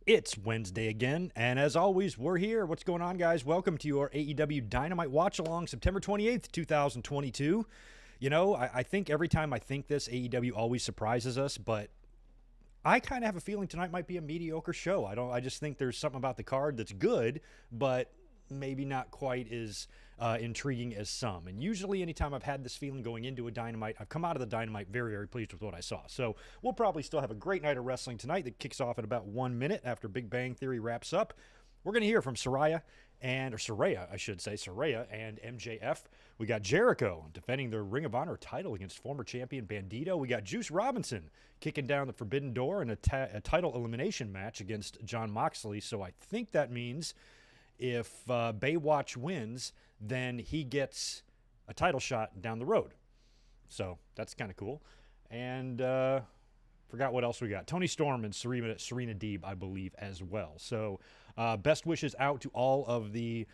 It's Wednesday again, and as always, we're here. What's going on, guys? Welcome to your AEW Dynamite Watch-Along, September 28th, 2022. You know, I think every time I think this, AEW always surprises us, but I kind of have a feeling tonight might be a mediocre show. I just think there's something about the card that's good, but maybe not quite as intriguing as some. And usually anytime I've had this feeling going into a Dynamite, I've come out of the Dynamite very, very pleased with what I saw. So we'll probably still have a great night of wrestling tonight that kicks off in about 1 minute after Big Bang Theory wraps up. We're going to hear from Saraya and MJF. We got Jericho defending their Ring of Honor title against former champion Bandito. We got Juice Robinson kicking down the Forbidden Door in a title elimination match against Jon Moxley. So I think that means if Baywatch wins, then he gets a title shot down the road. So that's kind of cool. And forgot what else we got. Tony Storm and Serena Deeb, I believe, as well. So best wishes out to all of the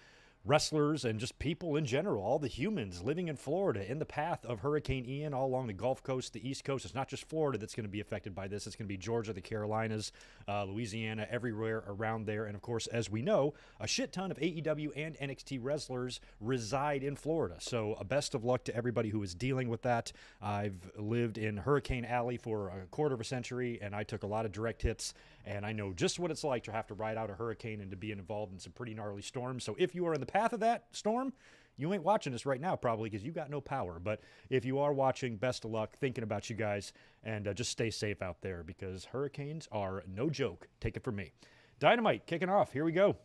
wrestlers and just people in general, all the humans living in Florida in the path of Hurricane Ian all along the Gulf Coast, the East Coast. It's not just Florida that's going to be affected by this. It's going to be Georgia, the Carolinas, Louisiana, everywhere around there. And, of course, as we know, a shit ton of AEW and NXT wrestlers reside in Florida. So best of luck to everybody who is dealing with that. I've lived in Hurricane Alley for a quarter of a century, and I took a lot of direct hits, and I know just what it's like to have to ride out a hurricane and to be involved in some pretty gnarly storms. So if you are in the path of that storm, you ain't watching this right now probably because you got no power. But if you are watching, best of luck, thinking about you guys, and just stay safe out there because hurricanes are no joke. Take it from me. Dynamite kicking off. Here we go.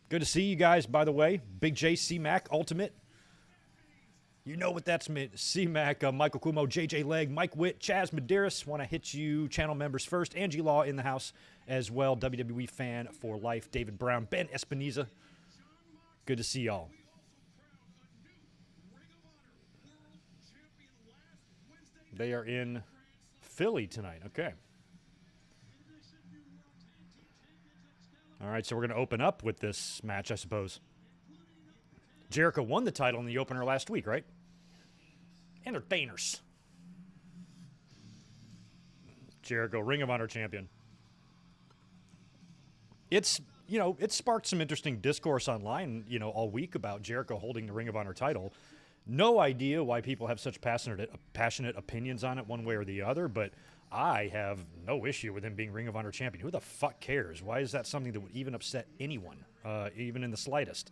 Good to see you guys, by the way. Big J, C-Mac, Ultimate. You know what that's meant. C-Mac, Michael Cuomo, JJ Leg, Mike Witt, Chaz Medeiros. Want to hit you channel members first. Angie Law in the house as well. WWE fan for life. David Brown, Ben Espinoza. Good to see y'all. They are in Philly tonight. Okay. All right, so we're going to open up with this match, I suppose. Jericho won the title in the opener last week, right? Entertainers. Jericho, Ring of Honor champion. It's sparked some interesting discourse online, all week about Jericho holding the Ring of Honor title. No idea why people have such passionate opinions on it one way or the other, but I have no issue with him being Ring of Honor champion. Who the fuck cares? Why is that something that would even upset anyone, even in the slightest?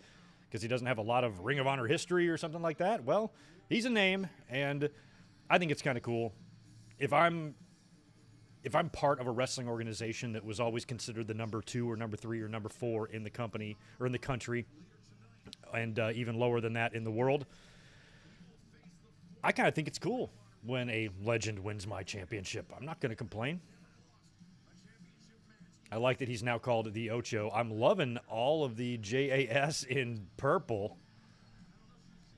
Because he doesn't have a lot of Ring of Honor history or something like that? Well, he's a name, and I think it's kind of cool. If I'm part of a wrestling organization that was always considered the number 2 or number 3 or number 4 in the company or in the country, and even lower than that in the world, I kind of think it's cool when a legend wins my championship. I'm not going to complain. I like that he's now called the Ocho. I'm loving all of the JAS in purple.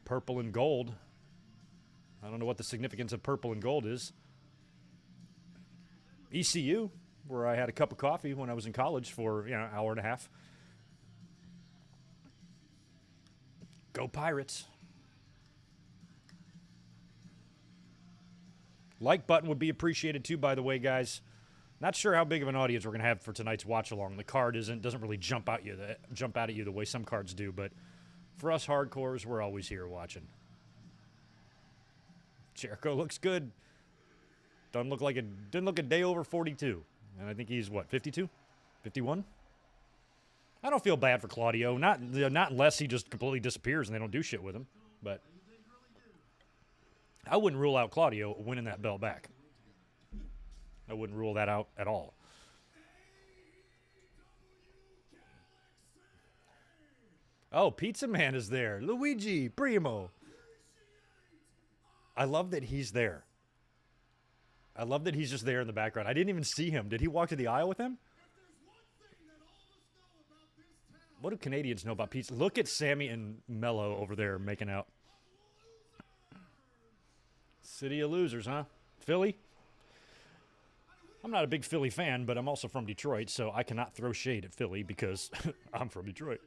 Purple and gold. I don't know what the significance of purple and gold is. ECU, where I had a cup of coffee when I was in college for an hour and a half. Go Pirates. Like button would be appreciated too, by the way, guys. Not sure how big of an audience we're going to have for tonight's watch-along. The card doesn't really jump out at you the way some cards do, but for us hardcores, we're always here watching. Jericho looks good. Didn't look a day over 42. And I think he's, 52? 51? I don't feel bad for Claudio. Not unless he just completely disappears and they don't do shit with him. But I wouldn't rule out Claudio winning that belt back. I wouldn't rule that out at all. Oh, Pizza Man is there. Luigi Primo. I love that he's there. I love that he's just there in the background. I didn't even see him. Did he walk to the aisle with him? What do Canadians know about pizza? Look at Sammy and Mello over there making out. City of losers, huh? Philly? I'm not a big Philly fan, but I'm also from Detroit, so I cannot throw shade at Philly because I'm from Detroit.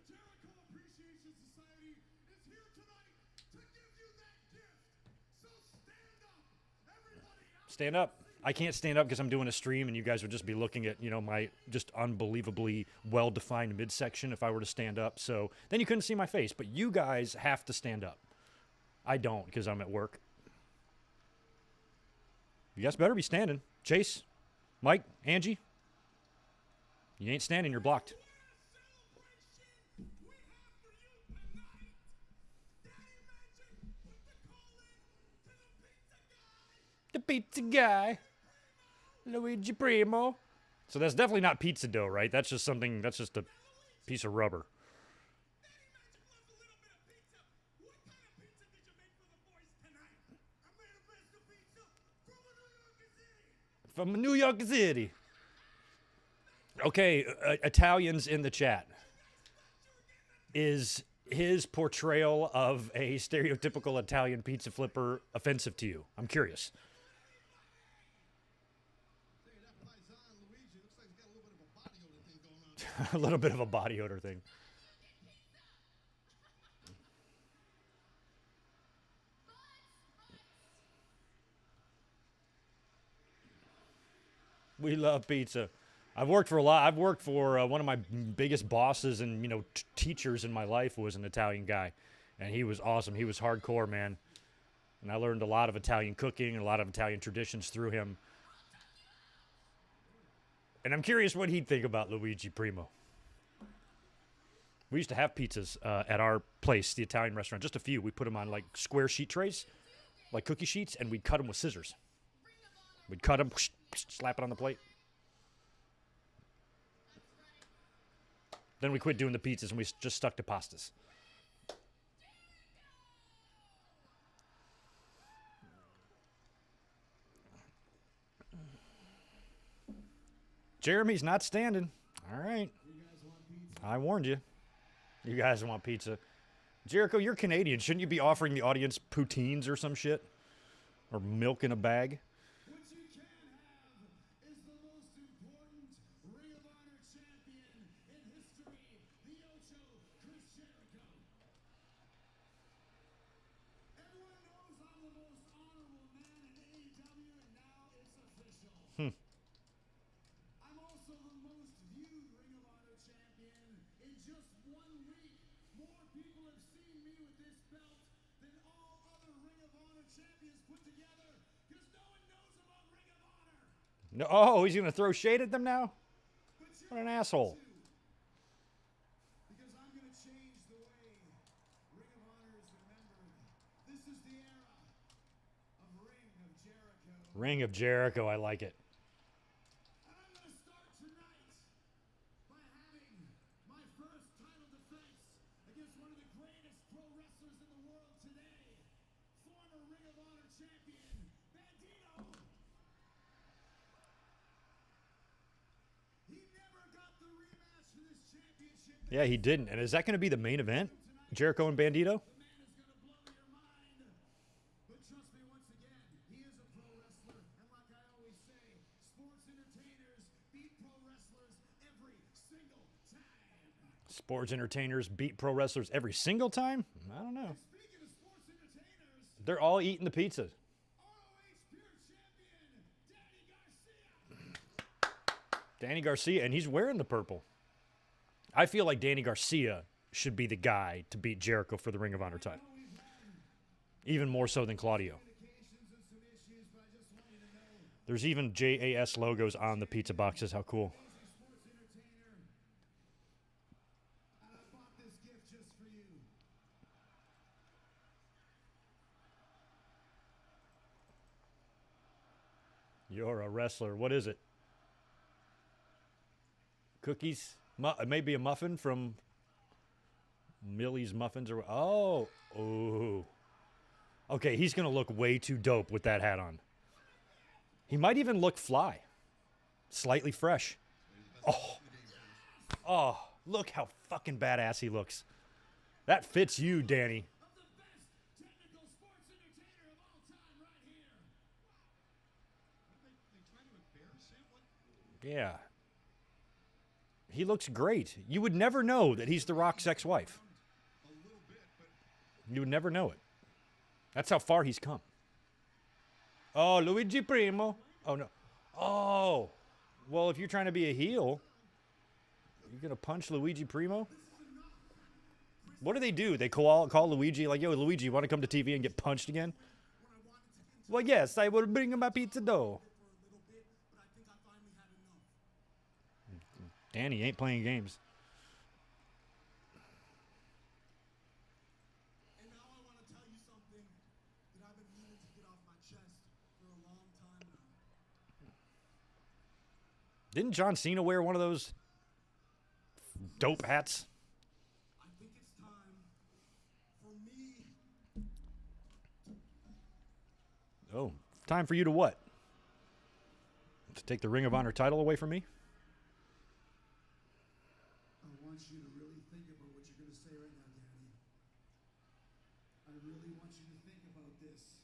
Stand up. I can't stand up because I'm doing a stream, and you guys would just be looking at, my just unbelievably well-defined midsection if I were to stand up. So then you couldn't see my face. But you guys have to stand up. I don't because I'm at work. You guys better be standing. Chase, Mike, Angie. You ain't standing, you're blocked. The pizza guy. Luigi Primo. So that's definitely not pizza dough, right? That's just a piece of rubber. From New York City. Okay, Italians in the chat. Is his portrayal of a stereotypical Italian pizza flipper offensive to you? I'm curious. A little bit of a body odor thing. We love pizza. I've worked for one of my biggest bosses and teachers in my life was an Italian guy, and he was awesome. He was hardcore, man, and I learned a lot of Italian cooking and a lot of Italian traditions through him. And I'm curious what he'd think about Luigi Primo. We used to have pizzas at our place, the Italian restaurant, just a few. We put them on like square sheet trays, like cookie sheets, and we'd cut them with scissors. We'd cut them, slap it on the plate. Then we quit doing the pizzas and we just stuck to pastas. Jeremy's not standing. All right. I warned you. You guys want pizza. Jericho, you're Canadian. Shouldn't you be offering the audience poutines or some shit? Or milk in a bag? What you can have is the most important Ring of Honor champion in history, the Ocho, Chris Jericho. Everyone knows I'm the most honorable man in AEW, and now it's official. I'm also the most viewed Ring of Honor champion. In just 1 week, more people have seen me with this belt than all other Ring of Honor champions put together, because no one knows about Ring of Honor. No, oh, he's going to throw shade at them now? What an asshole. Because I'm going to change the way Ring of Honor is remembered. This is the era of Ring of Jericho. Ring of Jericho, I like it. And I'm going to start tonight by having my first title defense against one of the greatest pro wrestlers in the world today, former Ring of Honor champion, Bandito. He never got the rematch for this championship. Yeah, he didn't. And is that going to be the main event? Jericho and Bandito? The man is going to blow your mind. But trust me, once again, he is a pro wrestler. And like I always say, sports entertainers beat pro wrestlers every single time. Sports entertainers beat pro wrestlers every single time? I don't know. Speaking of sports entertainers, They're all eating the pizza. ROH Pure Champion, Danny Garcia. Danny Garcia, and he's wearing the purple. I feel like Danny Garcia should be the guy to beat Jericho for the Ring of Honor title. Even more so than Claudio. Communications and some issues, but I just want you to know, There's even JAS logos on the pizza boxes. How cool. he's a sports entertainer. And I bought this gift just for you. You're a wrestler. What is it? Cookies? Maybe a muffin from Millie's Muffins or oh. Okay, he's going to look way too dope with that hat on. He might even look fly. Slightly fresh. Oh, look how fucking badass he looks. That fits you, Danny. Of the best technical sports entertainer of all time right here. They try to embarrass him? What? Yeah. He looks great. You would never know that he's The Rock's ex-wife. A little bit, but You would never know it. That's how far he's come. Oh, Luigi Primo. Oh, no. Oh. Well, if you're trying to be a heel, you're going to punch Luigi Primo? What do? They call Luigi like, yo, Luigi, you want to come to TV and get punched again? Well, yes, I will bring him my pizza dough. Danny ain't playing games. And now I want to tell you something that I've been meaning to get off my chest for a long time now. Didn't John Cena wear one of those dope hats? I think it's time for me. Oh, time for you to what? To take the Ring of Honor title away from me? I want you to really think about what you're going to say right now, Danny. I really want you to think about this.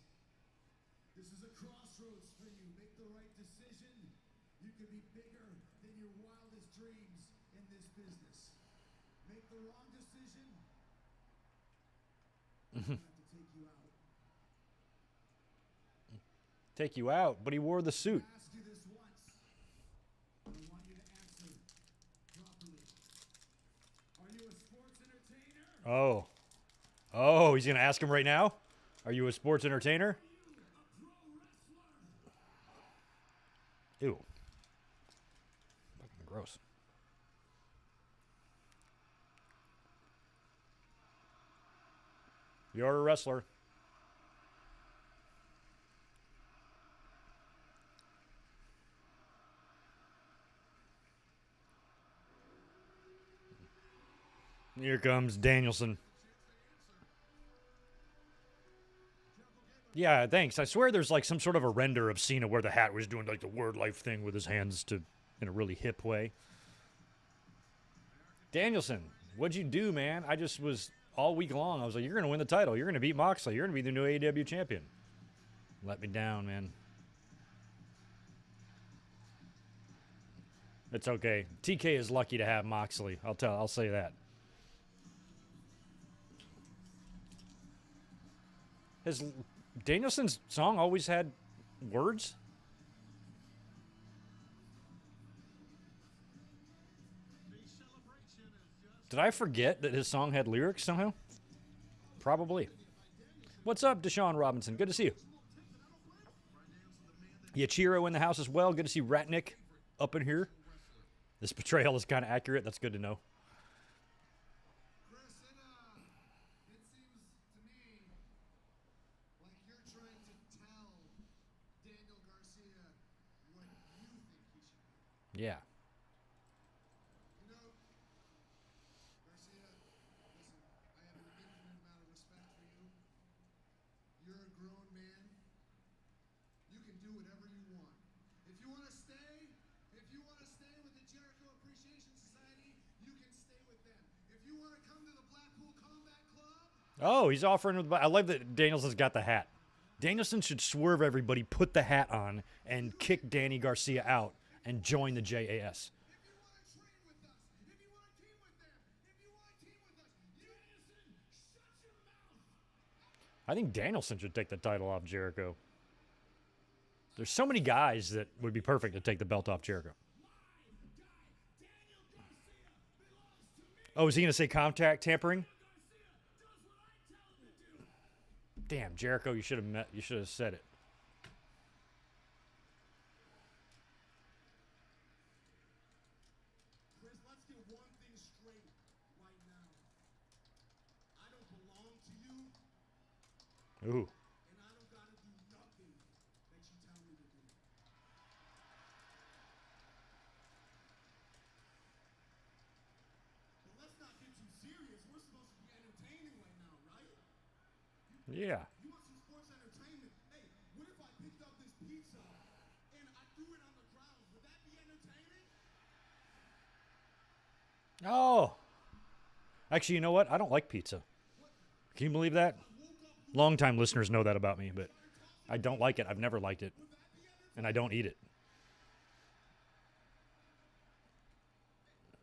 This is a crossroads for you. Make the right decision. You can be bigger than your wildest dreams in this business. Make the wrong decision. I'm going to have to take you out. Take you out, but he wore the suit. I asked you this once. I want you to answer properly. Are you a sports entertainer? Oh. Oh, he's going to ask him right now? Are you a sports entertainer? Ew. Fucking gross. You're a wrestler. Here comes Danielson. Yeah, thanks. I swear there's like some sort of a render of Cena where the hat was doing like the word life thing with his hands in a really hip way. Danielson, what'd you do, man? I just was all week long. I was like, you're going to win the title. You're going to beat Moxley. You're going to be the new AEW champion. Let me down, man. It's okay. TK is lucky to have Moxley. I'll say that. Has Danielson's song always had words? Did I forget that his song had lyrics somehow? Probably. What's up, Deshaun Robinson? Good to see you. Yachiro in the house as well. Good to see Ratnick up in here. This portrayal is kind of accurate. That's good to know. Chris, it seems to me like you're trying to tell Daniel Garcia what you think he should be. Yeah. You know, Garcia, listen, I have an infinite amount of respect for you. You're a grown man. You can do whatever you want. If you want to stay with the Jericho Appreciation Society, you can stay with them. If you want to come to the Blackpool Combat Club, Oh, he's offering with. I love that Danielson's got the hat. Danielson should swerve everybody, put the hat on, and kick Danny Garcia out and join the JAS. if you want to train with us, if you want to team with them, if you want to team with us, Danielson, shut your mouth. I think Danielson should take the title off Jericho. There's so many guys that would be perfect to take the belt off Jericho. Oh, is he going to say contact tampering? Damn, Jericho, you should have said it. Chris, let's get one thing straight right now. I don't belong to you, Ooh. and I don't gotta do nothing that you tell me to do. But let's not get too serious. We're supposed to be entertaining right now, right? Yeah. You want some sports entertainment? Hey, what if I picked up this pizza and I threw it on the ground? Would that be entertaining? Oh. Actually, you know what? I don't like pizza. Can you believe that? Longtime listeners know that about me, but I don't like it. I've never liked it. And I don't eat it.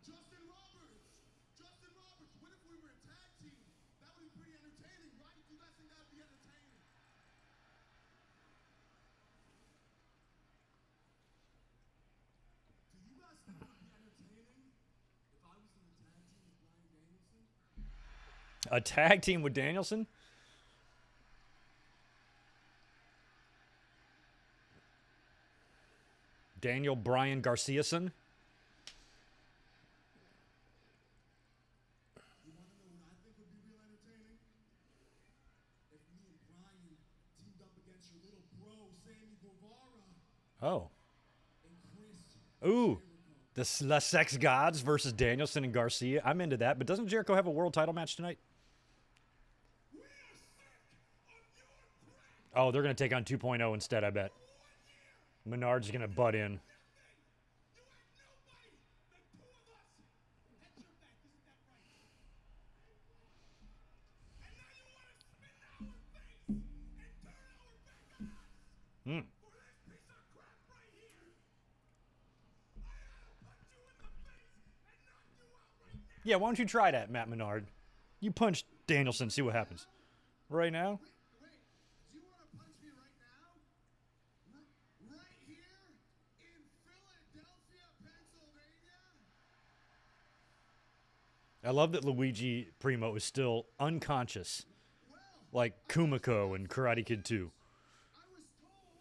Justin Roberts, what if we were a tag team? That would be pretty entertaining, right? You guys think that would be entertaining? A tag team with Danielson? Daniel Bryan Garcia-son? You want to know what I think would be real entertaining? If me and Brian teamed up against your little bro, Sammy Guevara, Oh. and Chris Ooh. Jericho. The Sex Gods versus Danielson and Garcia. I'm into that. But doesn't Jericho have a world title match tonight? We are sick of your crap. Oh, they're going to take on 2.0 instead, I bet. Menard's going to butt in. You have nobody but two of us at your back. Isn't that right? And now you want to spin our face and turn our back on us Hmm. for this piece of crap right here. I have punched you in the face and knocked you out right now. Yeah, why don't you try that, Matt Menard? You punch Danielson, see what happens. Right now? Wait, do you want to punch me right now? Right here in Philadelphia, Pennsylvania? I love that Luigi Primo is still unconscious, Well, like Kumiko and Karate Kid 2. I was told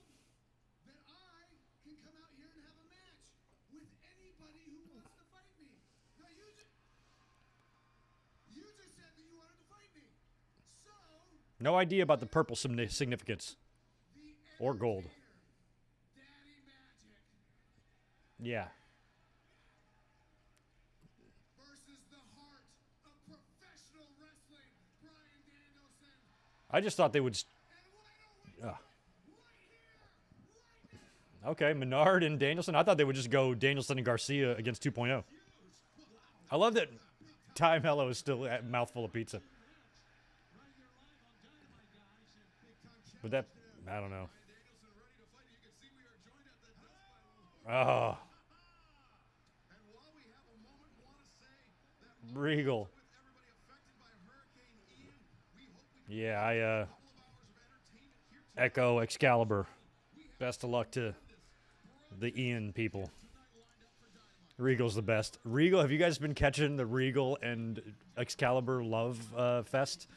that I can come out here and have a match with anybody who wants to fight me. Now you just said that you wanted to fight me. So No idea about the purple significance. the Or gold. entertainer, Daddy Magic, Yeah. versus the heart of professional wrestling, Bryan Danielson. I just thought they would. And what I know right here, Okay, Menard and Danielson. I thought they would just go Danielson and Garcia against 2.0. I love that Ty Mello is still a mouthful of pizza. But that, I don't know. Danielson ready to fight. You can see we are joined at the desk by. Oh, And while we have a moment, want to say that Regal. with everybody affected by Hurricane Ian, we hope we Yeah, couple of hours of entertainment here tonight. Echo Excalibur. Best of luck to the Ian people. Regal's the best. Regal, have you guys been catching the Regal and Excalibur love fest?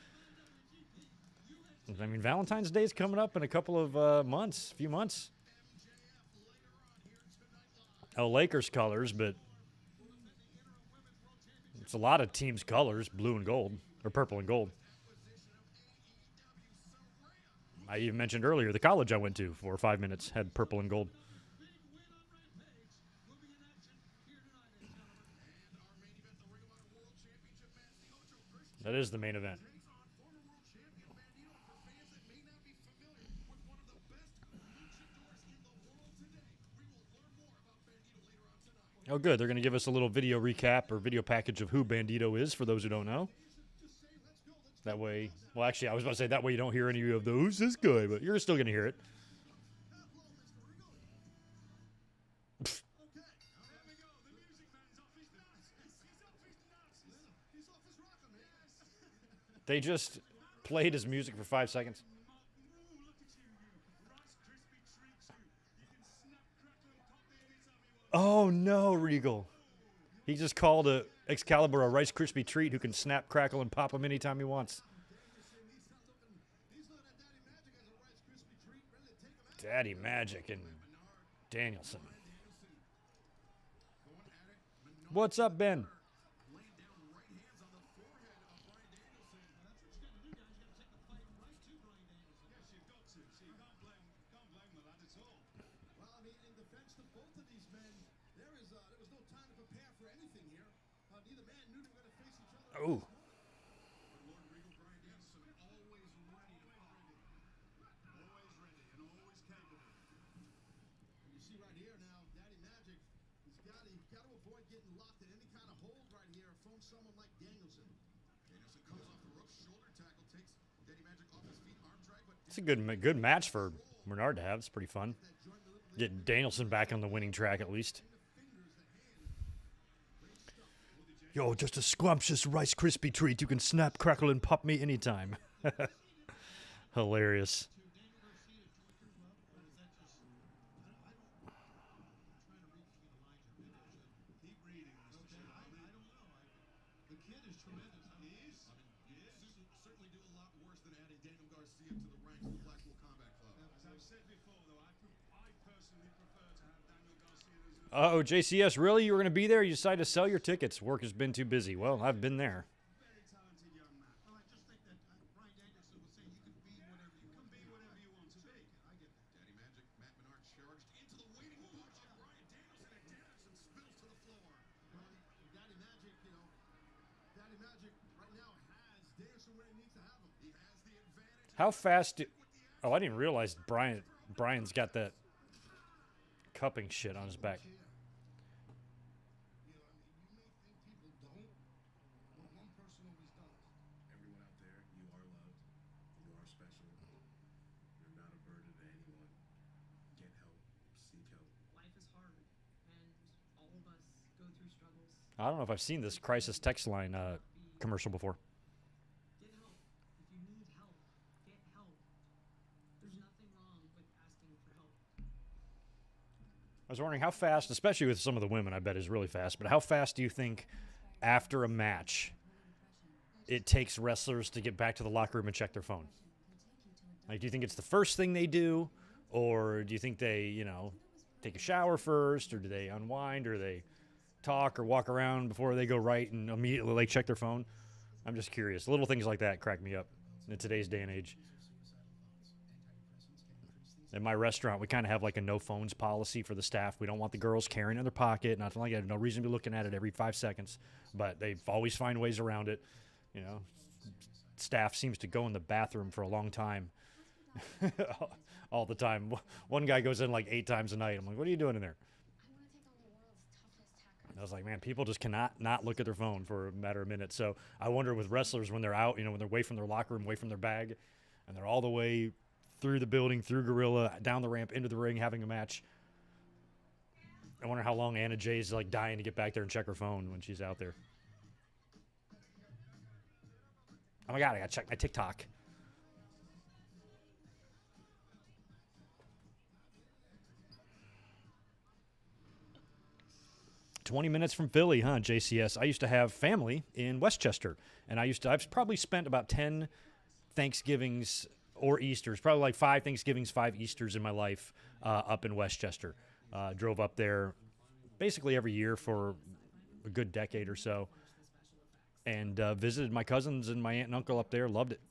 I mean, Valentine's Day is coming up in a couple of few months. Oh, Lakers colors, but it's a lot of teams' colors, blue and gold, or purple and gold. I even mentioned earlier the college I went to for 5 minutes had purple and gold. That is the main event. Former world champion Bandito, for fans that may not be familiar with one of the best luchadors in the world today. We will learn more about Bandito later on tonight. Oh, good. They're going to give us a little video recap or video package of who Bandito is for those who don't know. That way, well, actually, I was about to say that way you don't hear any of those. This guy, but you're still going to hear it. Okay, now there we go. The music man's off his nuts. He's off his nuts. He's off his rocker, man. They just played his music for 5 seconds. Ooh, look at you, Rice Krispie treats you. You can snap, crackle, and pop me anytime you want. Oh, no, Regal. He just called a Excalibur a Rice Krispie treat who can snap, crackle, and pop him anytime he wants. He's looking at Daddy Magic as a Rice Krispie treat, ready to take him out. Daddy Magic and Danielson. What's up, Ben? Laying down right hands on the forehead of Bryan Danielson. That's what you got to do, guys. You got to take the fight right to Bryan Danielson. Yes, you've got to. So you can't blame the lad at all. Well, I mean, in defense to both of these men, there was no time to prepare for anything here. Neither man knew they were going to face each other. Oh, Lord Regal, Bryan Danielson, always ready and always capable. And you see right here now, Daddy Magic, he's got to avoid getting locked in any kind of hold right here from someone like Danielson. Danielson comes off the ropes, shoulder tackle, takes Daddy Magic off his feet, arm drag, but it's a good match for Menard to have. It's pretty fun. Getting Danielson back on the winning track at least. Yo, just a scrumptious Rice Krispie treat. You can snap, crackle, and pop me anytime. Hilarious. The kid is tremendous. He is. Super certainly do a lot worse than adding Daniel Garcia to the ranks of the Blackpool Combat Club. As I've said before, though, I personally prefer to have Daniel Garcia as Uh-oh, JCS, really? You were going to be there? You decided to sell your tickets. Work has been too busy. Well, I've been there. very talented young man. Well, I just think that Brian Danielson was saying you can be whatever you want to be. I get that. Daddy Magic, Matt Menard charged into the waiting room of Brian Danielson, and Danielson spills to the floor. Well, Daddy Magic, Daddy Magic right now has Danielson where he needs to have him. He has the advantage. How fast Oh, I didn't realize Brian's got that cupping shit on his back. You may think people don't, but one person always does. Everyone out there, you are loved. You are special. You're not a burden to anyone. Get help. Seek help. Life is hard, and all of us go through struggles. I don't know if I've seen this crisis text line commercial before. Get help. If you need help, get help. There's nothing wrong with asking for help. I was wondering how fast, especially with some of the women, I bet is really fast, but how fast do you think after a match it takes wrestlers to get back to the locker room and check their phone? Like, do you think it's the first thing they do, or do you think they, take a shower first, or do they unwind, or they talk or walk around before they go right and immediately check their phone? I'm just curious. Little things like that crack me up in today's day and age. At my restaurant, we kind of have like a no phones policy for the staff. We don't want the girls carrying in their pocket, nothing like that. No reason to be looking at it every 5 seconds, but they always find ways around it. Staff seems to go in the bathroom for a long time, all the time. One guy goes in like 8 times a night. I'm like, what are you doing in there? I was like, man, people just cannot not look at their phone for a matter of minutes. So I wonder with wrestlers when they're out, when they're away from their locker room, away from their bag, and they're all the way through the building, through Gorilla, down the ramp, into the ring, having a match. I wonder how long Anna Jay's like dying to get back there and check her phone when she's out there. Oh my God, I gotta check my TikTok. "20 minutes from Philly, huh, JCS? I used to have family in Westchester, and I've probably spent about 10 Thanksgivings or Easters, probably like 5 Thanksgivings, 5 Easters in my life up in Westchester. Drove up there basically every year for a good decade or so, and visited my cousins and my aunt and uncle up there. Loved it.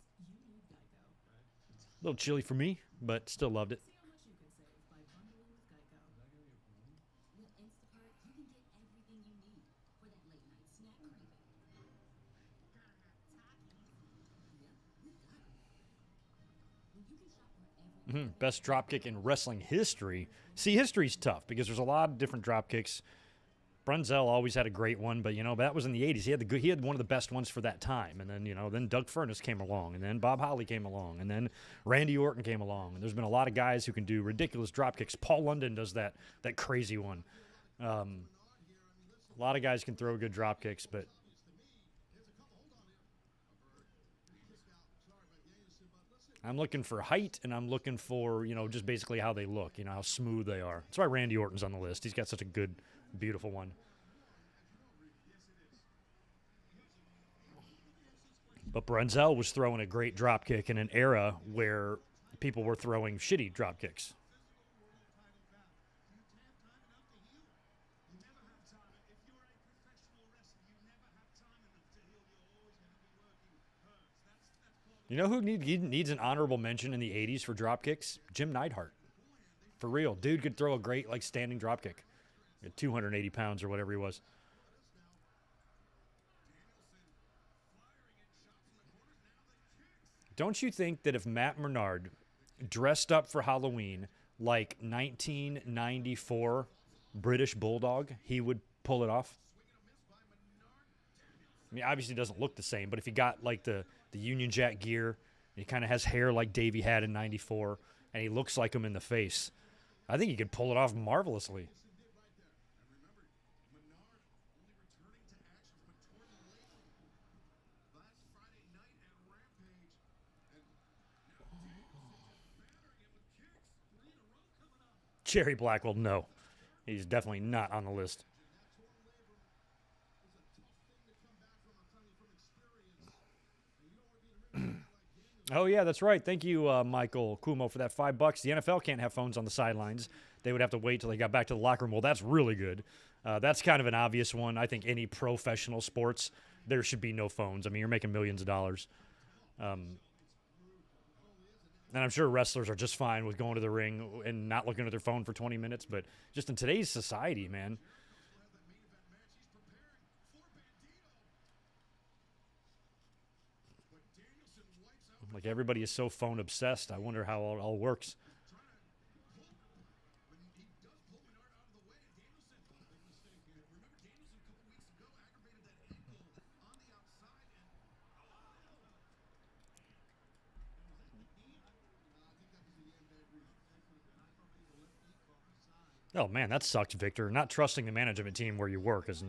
A little chilly for me, but still loved it. See how much you can save by bundling with Geico. With Instacart, you can get everything you need for that late night snack craving. Gotta have Takis. Yep, you got it. Well, you can shop wherever Best dropkick in wrestling history. See, history's tough because there's a lot of different dropkicks. Brunzell always had a great one, but that was in the 80s. He had one of the best ones for that time. And then then Doug Furness came along, and then Bob Holly came along, and then Randy Orton came along. And there's been a lot of guys who can do ridiculous dropkicks. Paul London does that crazy one. A lot of guys can throw good dropkicks, but I'm looking for height, and I'm looking for, just basically how they look, how smooth they are. That's why Randy Orton's on the list. He's got such a good, beautiful one. But Brunzell was throwing a great dropkick in an era where people were throwing shitty dropkicks. You know who needs an honorable mention in the 80s for dropkicks? Jim Neidhart. For real. Dude could throw a great standing dropkick at 280 pounds or whatever he was. Don't you think that if Matt Menard dressed up for Halloween like 1994 British Bulldog, he would pull it off? I mean, obviously it doesn't look the same, but if he got like the Union Jack gear, and he kind of has hair like Davey had in 94, and he looks like him in the face, I think he could pull it off marvelously. Jerry Blackwell, no. He's definitely not on the list. Oh, yeah, that's right. Thank you, Michael Kumo, for that $5. The NFL can't have phones on the sidelines. They would have to wait till they got back to the locker room. Well, that's really good. That's kind of an obvious one. I think any professional sports, there should be no phones. I mean, you're making millions of dollars. And I'm sure wrestlers are just fine with going to the ring and not looking at their phone for 20 minutes. But just in today's society, man. Like, everybody is so phone obsessed. I wonder how it all works. Oh, man, that sucks, Victor. Not trusting the management team where you work is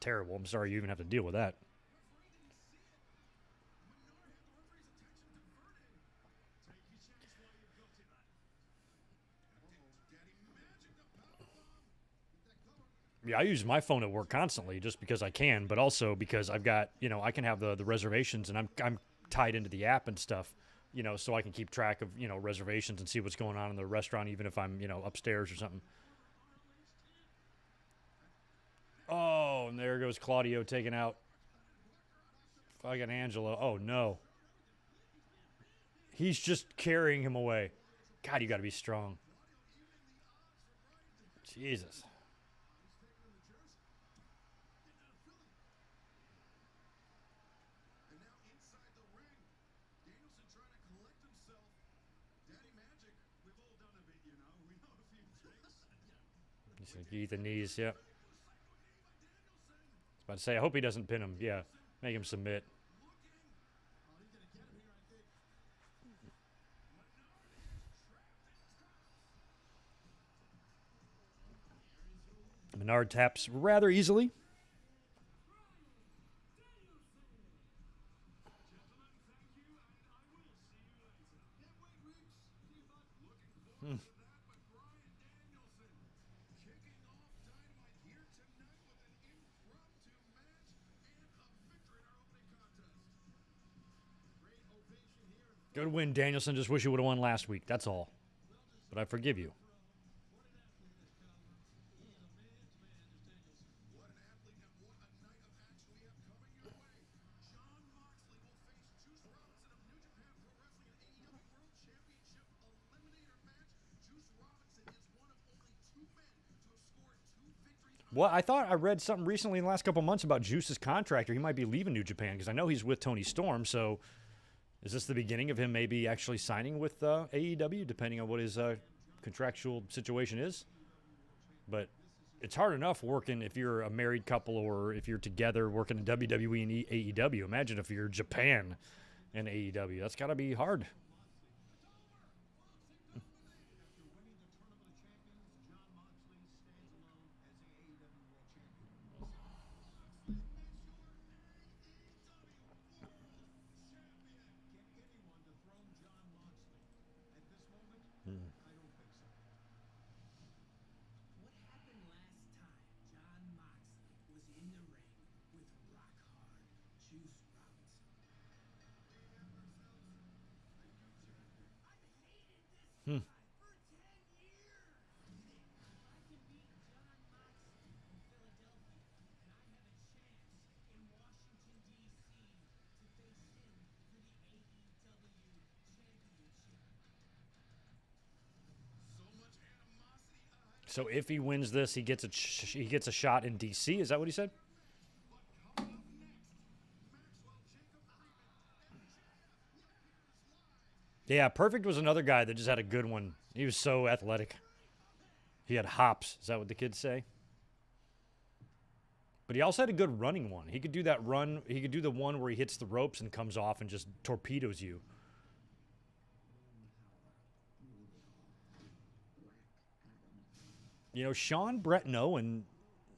terrible. I'm sorry you even have to deal with that. Yeah, I use my phone at work constantly just because I can, but also because I've got, I can have the reservations, and I'm tied into the app and stuff, so I can keep track of, reservations and see what's going on in the restaurant, even if I'm, upstairs or something. Oh, and there goes Claudio taking out fucking Angelo. Oh, no. He's just carrying him away. God, you got to be strong. Jesus. He's going to eat the knees, yep. I was about to say, I hope he doesn't pin him. Yeah, make him submit. Menard taps rather easily. Good win, Danielson. Just wish you would have won last week. That's all. But I forgive you. Well, I thought I read something recently in the last couple months about Juice's contract, or he might be leaving New Japan, because I know he's with Tony Storm. So is this the beginning of him maybe actually signing with AEW, depending on what his contractual situation is? But it's hard enough working if you're a married couple, or if you're together working in WWE and AEW. Imagine if you're Japan and AEW. That's got to be hard. So if he wins this, he gets a shot in DC. Is that what he said? Yeah, Perfect was another guy that just had a good one. He was so athletic. He had hops. Is that what the kids say? But he also had a good running one. He could do that run. He could do the one where he hits the ropes and comes off and just torpedoes you. Sean, Brett, and Owen,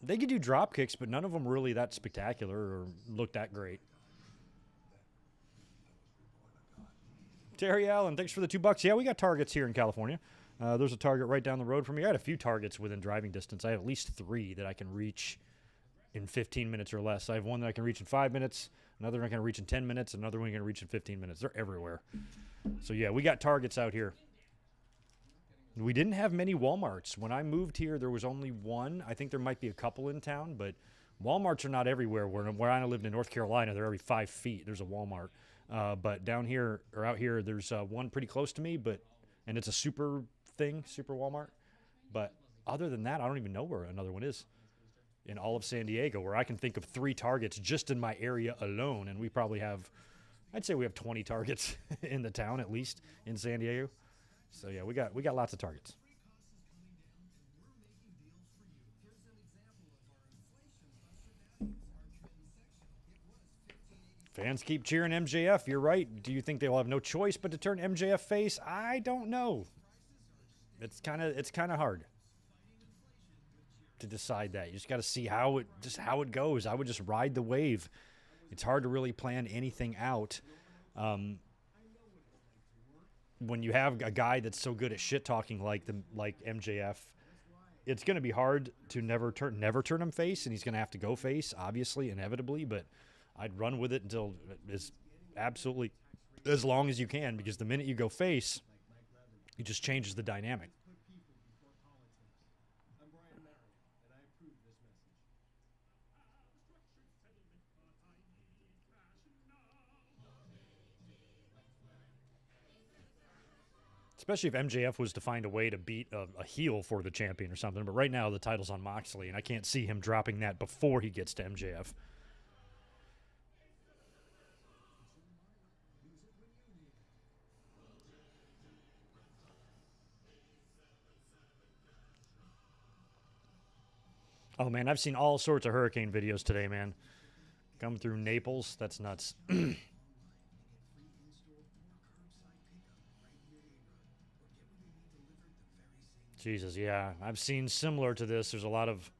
they could do drop kicks, but none of them really that spectacular or look that great. Terry Allen, thanks for the $2. Yeah, we got targets here in California. There's a target right down the road from me. I had a few targets within driving distance. I have at least 3 that I can reach in 15 minutes or less. I have one that I can reach in 5 minutes, Another one going to reach in 10 minutes. Another one going to reach in 15 minutes. They're everywhere. So, yeah, we got Targets out here. We didn't have many Walmarts. When I moved here, there was only one. I think there might be a couple in town, but Walmarts are not everywhere. Where I lived in North Carolina, they're every 5 feet. There's a Walmart. But down here, or out here, there's one pretty close to me, and it's a super Walmart. But other than that, I don't even know where another one is in all of San Diego, where I can think of 3 Targets just in my area alone. And we probably have, I'd say we have 20 Targets in the town, at least in San Diego. So, yeah, we got lots of Targets. Fans keep cheering MJF. You're right. Do you think they'll have no choice but to turn MJF face? I don't know. It's kind of hard to decide that. You just got to see how it goes. I would just ride the wave. It's hard to really plan anything out. When you have a guy that's so good at shit talking like MJF, it's going to be hard to never turn him face, and he's going to have to go face, obviously, inevitably. But I'd run with it until absolutely as long as you can, because the minute you go face, it just changes the dynamic. Especially if MJF was to find a way to beat a heel for the champion or something. But right now, the title's on Moxley, and I can't see him dropping that before he gets to MJF. Oh, man, I've seen all sorts of hurricane videos today, man. Come through Naples. That's nuts. Jesus, yeah. I've seen similar to this. There's a lot of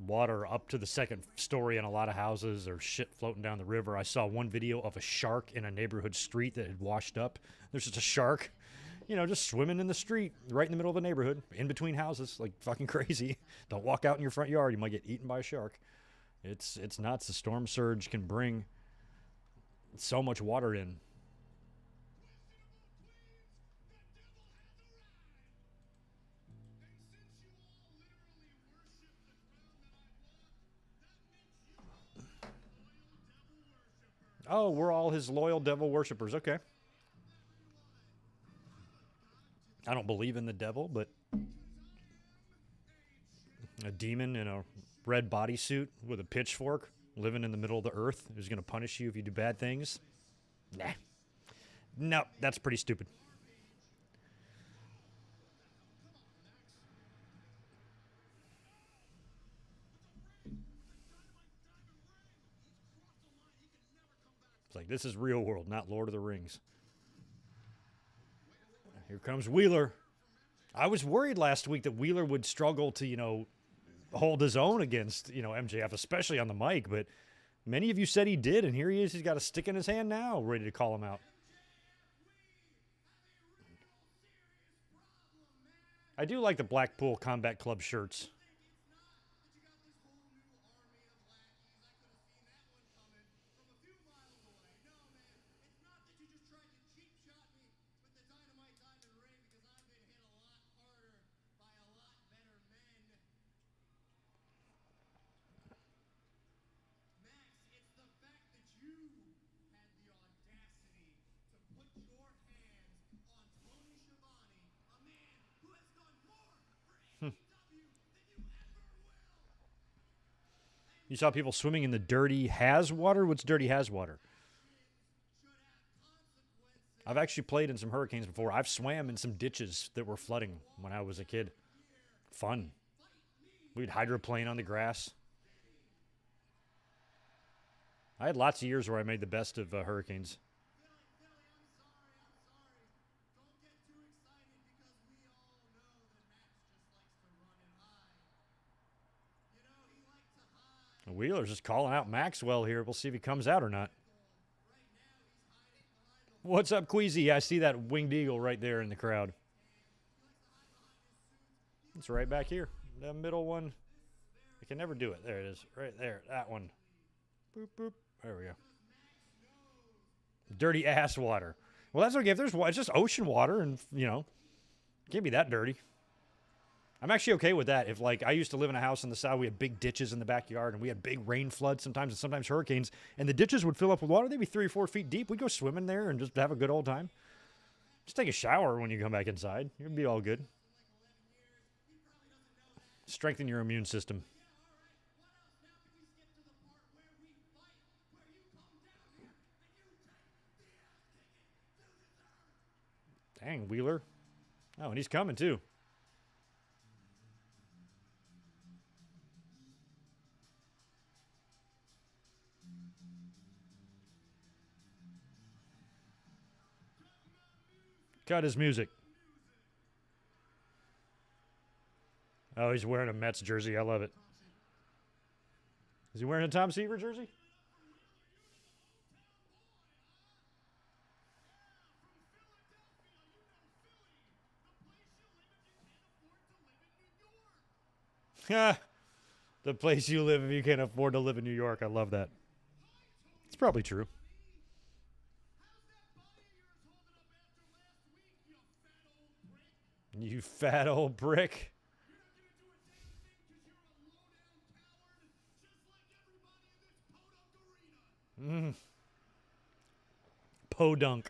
water up to the second story in a lot of houses, or shit floating down the river. I saw one video of a shark in a neighborhood street that had washed up. There's just a shark, just swimming in the street right in the middle of a neighborhood, in between houses, like fucking crazy. Don't walk out in your front yard. You might get eaten by a shark. It's nuts. The storm surge can bring so much water in. Oh, we're all his loyal devil worshippers. Okay. I don't believe in the devil, but a demon in a red bodysuit with a pitchfork living in the middle of the earth who's going to punish you if you do bad things? Nah. No, that's pretty stupid. It's like, this is real world, not Lord of the Rings. Here comes Wheeler. I was worried last week that Wheeler would struggle to, hold his own against, MJF, especially on the mic. But many of you said he did, and here he is. He's got a stick in his hand now, ready to call him out. I do like the Blackpool Combat Club shirts. You saw people swimming in the dirty has water? What's dirty has water? I've actually played in some hurricanes before. I've swam in some ditches that were flooding when I was a kid. Fun. We'd hydroplane on the grass. I had lots of years where I made the best of hurricanes. Wheeler's just calling out Maxwell here. We'll see if he comes out or not. What's up, Queasy? Yeah, I see that winged eagle right there in the crowd. It's right back here. The middle one. I can never do it. There it is. Right there. That one. Boop, boop. There we go. Dirty ass water. Well, that's okay if there's water. It's just ocean water, and it can't be that dirty. I'm actually okay with that. If I used to live in a house in the South, we had big ditches in the backyard, and we had big rain floods sometimes, and sometimes hurricanes, and the ditches would fill up with water. They'd be 3 or 4 feet deep. We'd go swimming there and just have a good old time. Just take a shower when you come back inside. You'll be all good. Strengthen your immune system. Dang, Wheeler. Oh, and he's coming, too. Cut his music. Oh, he's wearing a Mets jersey. I love it. Is he wearing a Tom Seaver jersey? The place you live if you can't afford to live in New York. I love that. It's probably true. You fat old brick. Podunk.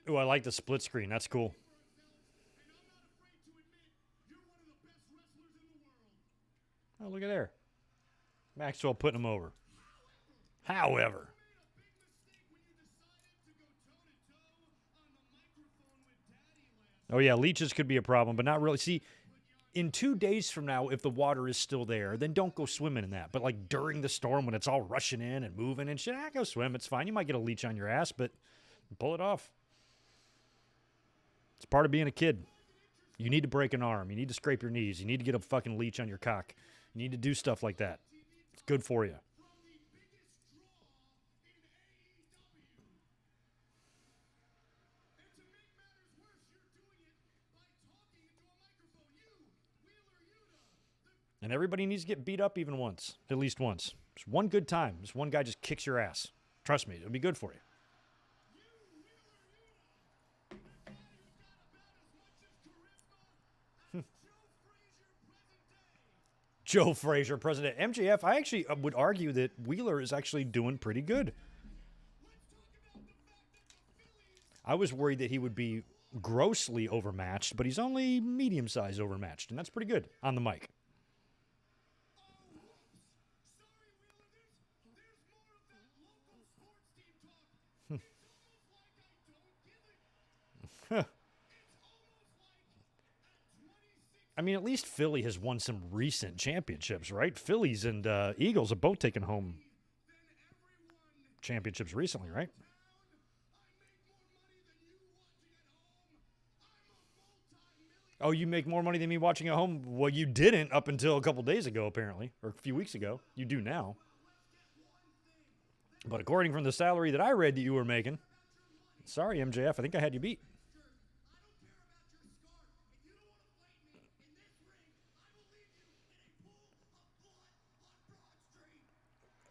Oh, I like the split screen. That's cool. Oh, look at there. Maxwell putting him over. However. Oh, yeah, leeches could be a problem, but not really. See, in 2 days from now, if the water is still there, then don't go swimming in that. But, during the storm when it's all rushing in and moving and shit, go swim. It's fine. You might get a leech on your ass, but pull it off. It's part of being a kid. You need to break an arm. You need to scrape your knees. You need to get a fucking leech on your cock. You need to do stuff like that. It's good for you. And everybody needs to get beat up even once. At least once. Just one good time. Just one guy just kicks your ass. Trust me, it'll be good for you. Joe Frazier, president. MJF, I actually would argue that Wheeler is actually doing pretty good. I was worried that he would be grossly overmatched, but he's only medium-sized overmatched, and that's pretty good on the mic. I mean, at least Philly has won some recent championships, right? Phillies and Eagles have both taken home championships recently, right? Oh, you make more money than me watching at home? Well, you didn't up until a couple days ago, apparently, or a few weeks ago. You do now. But according from the salary that I read that you were making, sorry, MJF, I think I had you beat.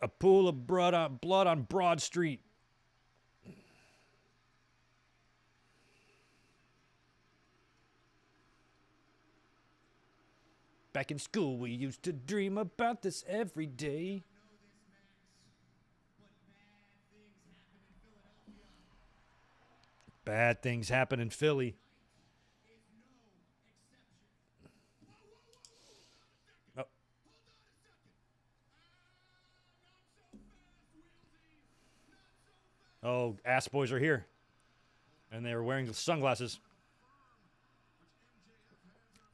A pool of blood on Broad Street. Back in school, we used to dream about this every day. Bad things happen in Philly. Oh, ass boys are here. And they're wearing sunglasses.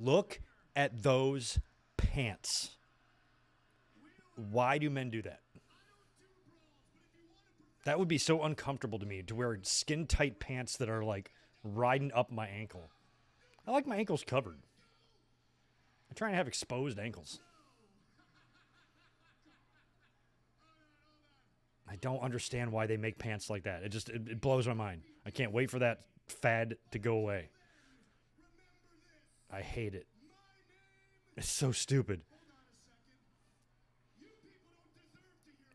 Look at those pants. Why do men do that? That would be so uncomfortable to me, to wear skin-tight pants that are, riding up my ankle. I like my ankles covered. I'm trying to have exposed ankles. I don't understand why they make pants like that. It blows my mind. I can't wait for that fad to go away. I hate it. It's so stupid.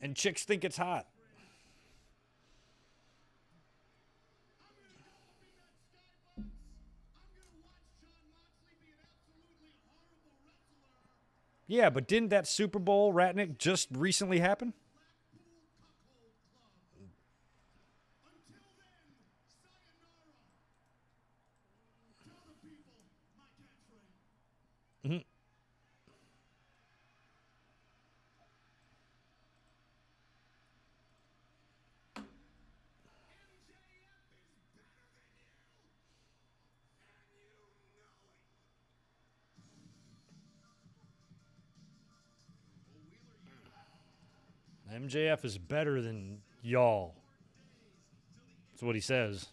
And chicks think it's hot. Yeah, but didn't that Super Bowl, Ratnick, just recently happen? Mm-hmm. MJF is better than y'all. That's what he says.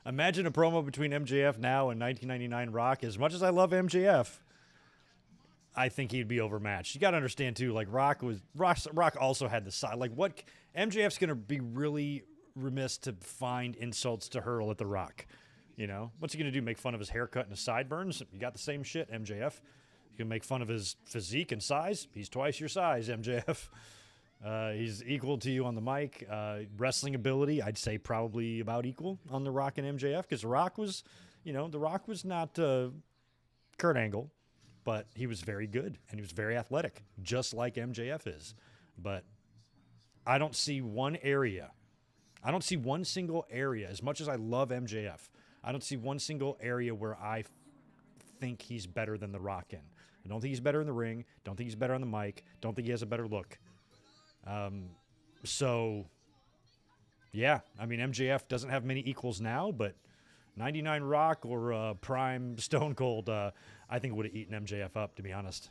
Imagine a promo between MJF now and 1999 Rock. As much as I love MJF, I think he'd be overmatched. You got to understand too. Like Rock also had the side. Like what MJF's gonna be really remiss to find insults to hurl at the Rock. You know what's he gonna do? Make fun of his haircut and his sideburns? You got the same shit, MJF. You can make fun of his physique and size. He's twice your size, MJF. He's equal to you on the mic. Wrestling ability, I'd say probably about equal on The Rock and MJF because The Rock was not Kurt Angle, but he was very good and he was very athletic, just like MJF is. But I don't see one single area, as much as I love MJF, I don't see one single area where I think he's better than The Rock in. I don't think he's better in the ring. Don't think he's better on the mic. Don't think he has a better look. So, yeah, I mean, MJF doesn't have many equals now, but 99 Rock or Prime Stone Cold, I think would have eaten MJF up, to be honest.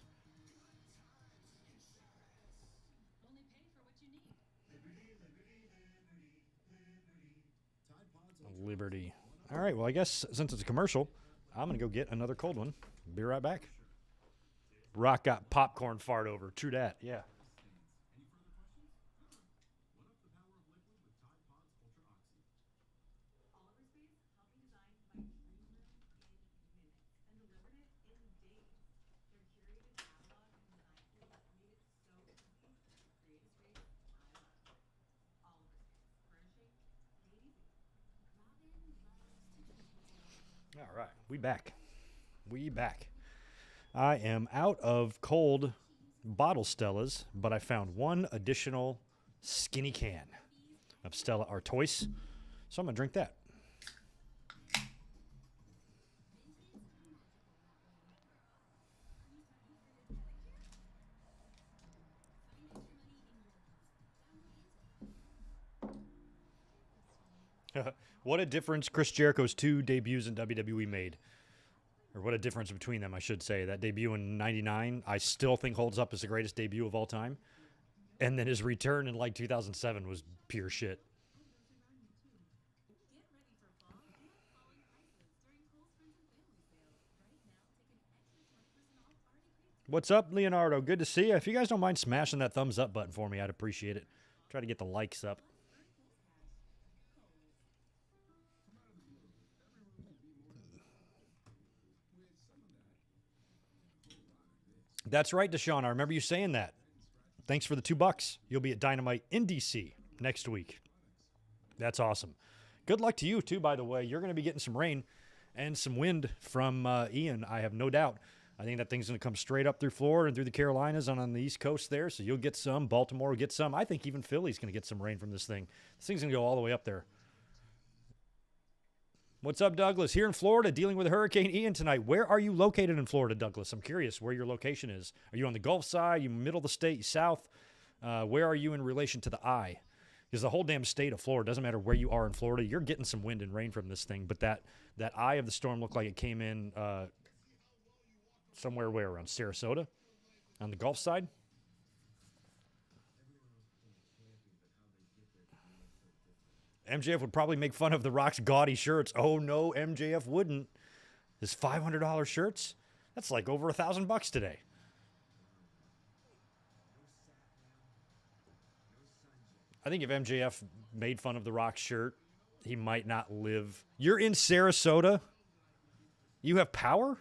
Liberty. All right, well, I guess since it's a commercial, I'm going to go get another cold one. Be right back. Rock got popcorn fart over. True that, yeah. All right, we back. I am out of cold bottle Stellas, but I found one additional skinny can of Stella Artois, so I'm going to drink that. What a difference Chris Jericho's 2 debuts in WWE made. Or what a difference between them, I should say. That debut in 99, I still think holds up as the greatest debut of all time. And then his return in like 2007 was pure shit. What's up, Leonardo? Good to see you. If you guys don't mind smashing that thumbs up button for me, I'd appreciate it. Try to get the likes up. That's right, Deshaun. I remember you saying that. Thanks for the $2. You'll be at Dynamite in DC next week. That's awesome. Good luck to you, too, by the way. You're going to be getting some rain and some wind from Ian, I have no doubt. I think that thing's going to come straight up through Florida and through the Carolinas and on the East Coast there, so you'll get some. Baltimore will get some. I think even Philly's going to get some rain from this thing. This thing's going to go all the way up there. What's up, Douglas? Here in Florida, dealing with Hurricane Ian tonight. Where are you located in Florida, Douglas? I'm curious where your location is. Are you on the Gulf side? You middle of the state? You south? Where are you in relation to the eye? Because the whole damn state of Florida, doesn't matter where you are in Florida, you're getting some wind and rain from this thing. But that eye of the storm looked like it came in somewhere where? Around Sarasota? On the Gulf side? MJF would probably make fun of The Rock's gaudy shirts. Oh, no, MJF wouldn't. His $500 shirts? That's like over $1,000 today. I think if MJF made fun of The Rock's shirt, he might not live. You're in Sarasota? You have power?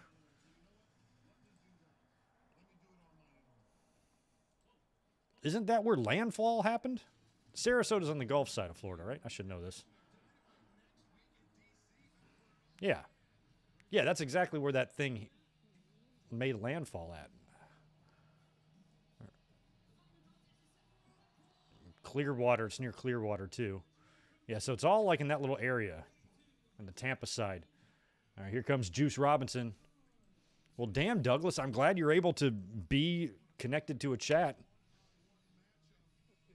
Isn't that where landfall happened? Sarasota's on the Gulf side of Florida, right? I should know this. Yeah. Yeah, that's exactly where that thing made landfall at. Clearwater, it's near Clearwater too. Yeah, so it's all like in that little area on the Tampa side. All right, here comes Juice Robinson. Well, damn, Douglas, I'm glad you're able to be connected to a chat.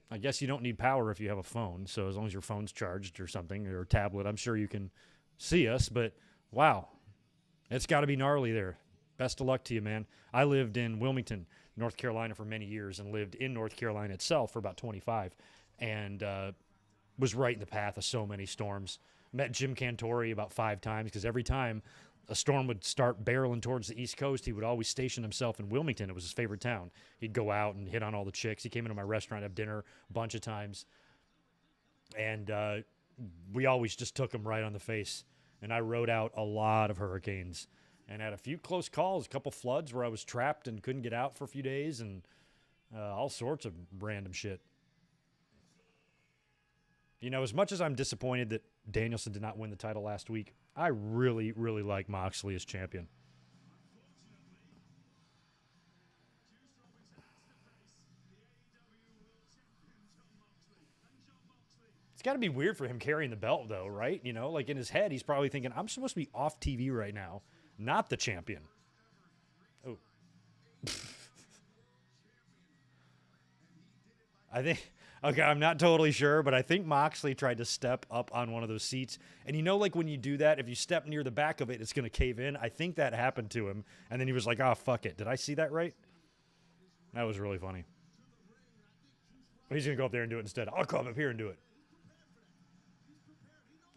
I guess you don't need power if you have a phone, so as long as your phone's charged or something, or a tablet, I'm sure you can see us, but wow, it's got to be gnarly there. Best of luck to you, man. I lived in Wilmington, North Carolina for many years and lived in North Carolina itself for about 25 and was right in the path of so many storms. Met Jim Cantori about 5 times because every time a storm would start barreling towards the East Coast, he would always station himself in Wilmington. It was his favorite town. He'd go out and hit on all the chicks. He came into my restaurant, have dinner a bunch of times. And we always just took him right on the face. And I rode out a lot of hurricanes and had a few close calls, a couple floods where I was trapped and couldn't get out for a few days and all sorts of random shit. You know, as much as I'm disappointed that Danielson did not win the title last week, I really, really like Moxley as champion. It's got to be weird for him carrying the belt, though, right? You know, like in his head, he's probably thinking, I'm supposed to be off TV right now, not the champion. Oh. I think, okay, I'm not totally sure, but I think Moxley tried to step up on one of those seats. And you know, like when you do that, if you step near the back of it, it's going to cave in. I think that happened to him. And then he was like, oh, fuck it. Did I see that right? That was really funny. He's going to go up there and do it instead. I'll come up here and do it.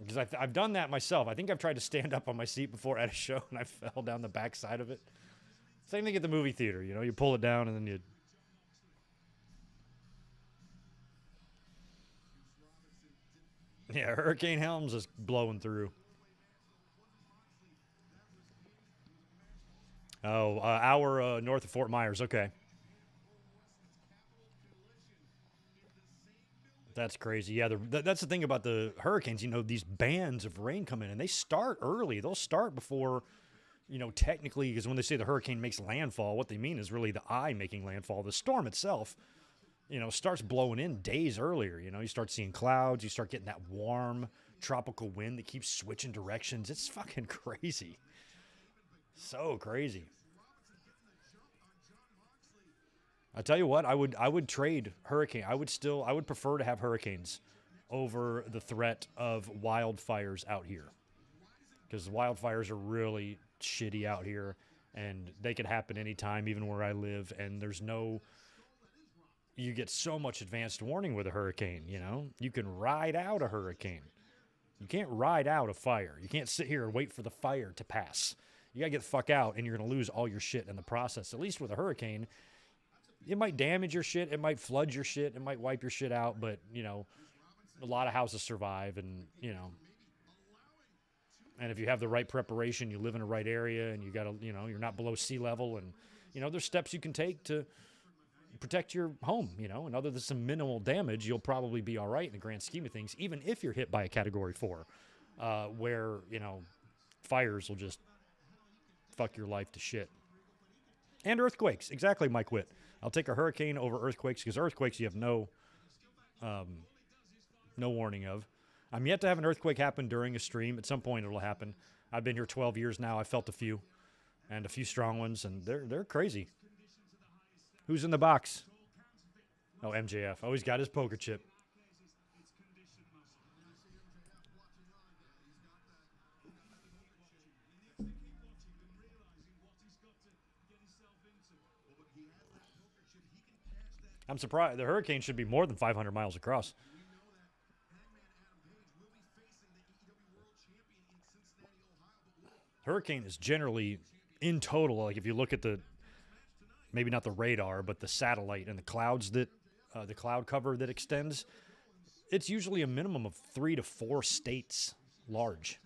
Because I've done that myself. I think I've tried to stand up on my seat before at a show, and I fell down the back side of it. Same thing at the movie theater. You know, you pull it down, and then you... Yeah, Hurricane Helms is blowing through. Oh, hour north of Fort Myers. Okay. That's crazy. Yeah, that's the thing about the hurricanes. You know, these bands of rain come in, and they start early. They'll start before, you know, technically, because when they say the hurricane makes landfall, what they mean is really the eye making landfall. The storm itself, you know, starts blowing in days earlier. You know, you start seeing clouds. You start getting that warm tropical wind that keeps switching directions. It's fucking crazy. So crazy. I tell you what, I would trade hurricane. I would prefer to have hurricanes over the threat of wildfires out here, because wildfires are really shitty out here, and they could happen anytime, even where I live. And you get so much advanced warning with a hurricane. You know, you can ride out a hurricane. You can't ride out a fire. You can't sit here and wait for the fire to pass. You gotta get the fuck out, and you're gonna lose all your shit in the process. At least with a hurricane, it might damage your shit. It might flood your shit. It might wipe your shit out. But, you know, a lot of houses survive. And, you know, and if you have the right preparation, you live in the right area, and you got to, you know, you're not below sea level. And, you know, there's steps you can take to protect your home, you know. And other than some minimal damage, you'll probably be all right in the grand scheme of things, even if you're hit by a Category 4, where, you know, fires will just fuck your life to shit. And earthquakes. Exactly, Mike Witt. I'll take a hurricane over earthquakes, because earthquakes you have no warning of. I'm yet to have an earthquake happen during a stream. At some point it'll happen. I've been here 12 years now. I felt a few, and a few strong ones, and they're crazy. Who's in the box? Oh, MJF. Oh, he's got his poker chip. I'm surprised. The hurricane should be more than 500 miles across. Hurricane is generally, in total, like if you look at the, maybe not the radar, but the satellite and the clouds that, the cloud cover that extends, it's usually a minimum of 3 to 4 states large.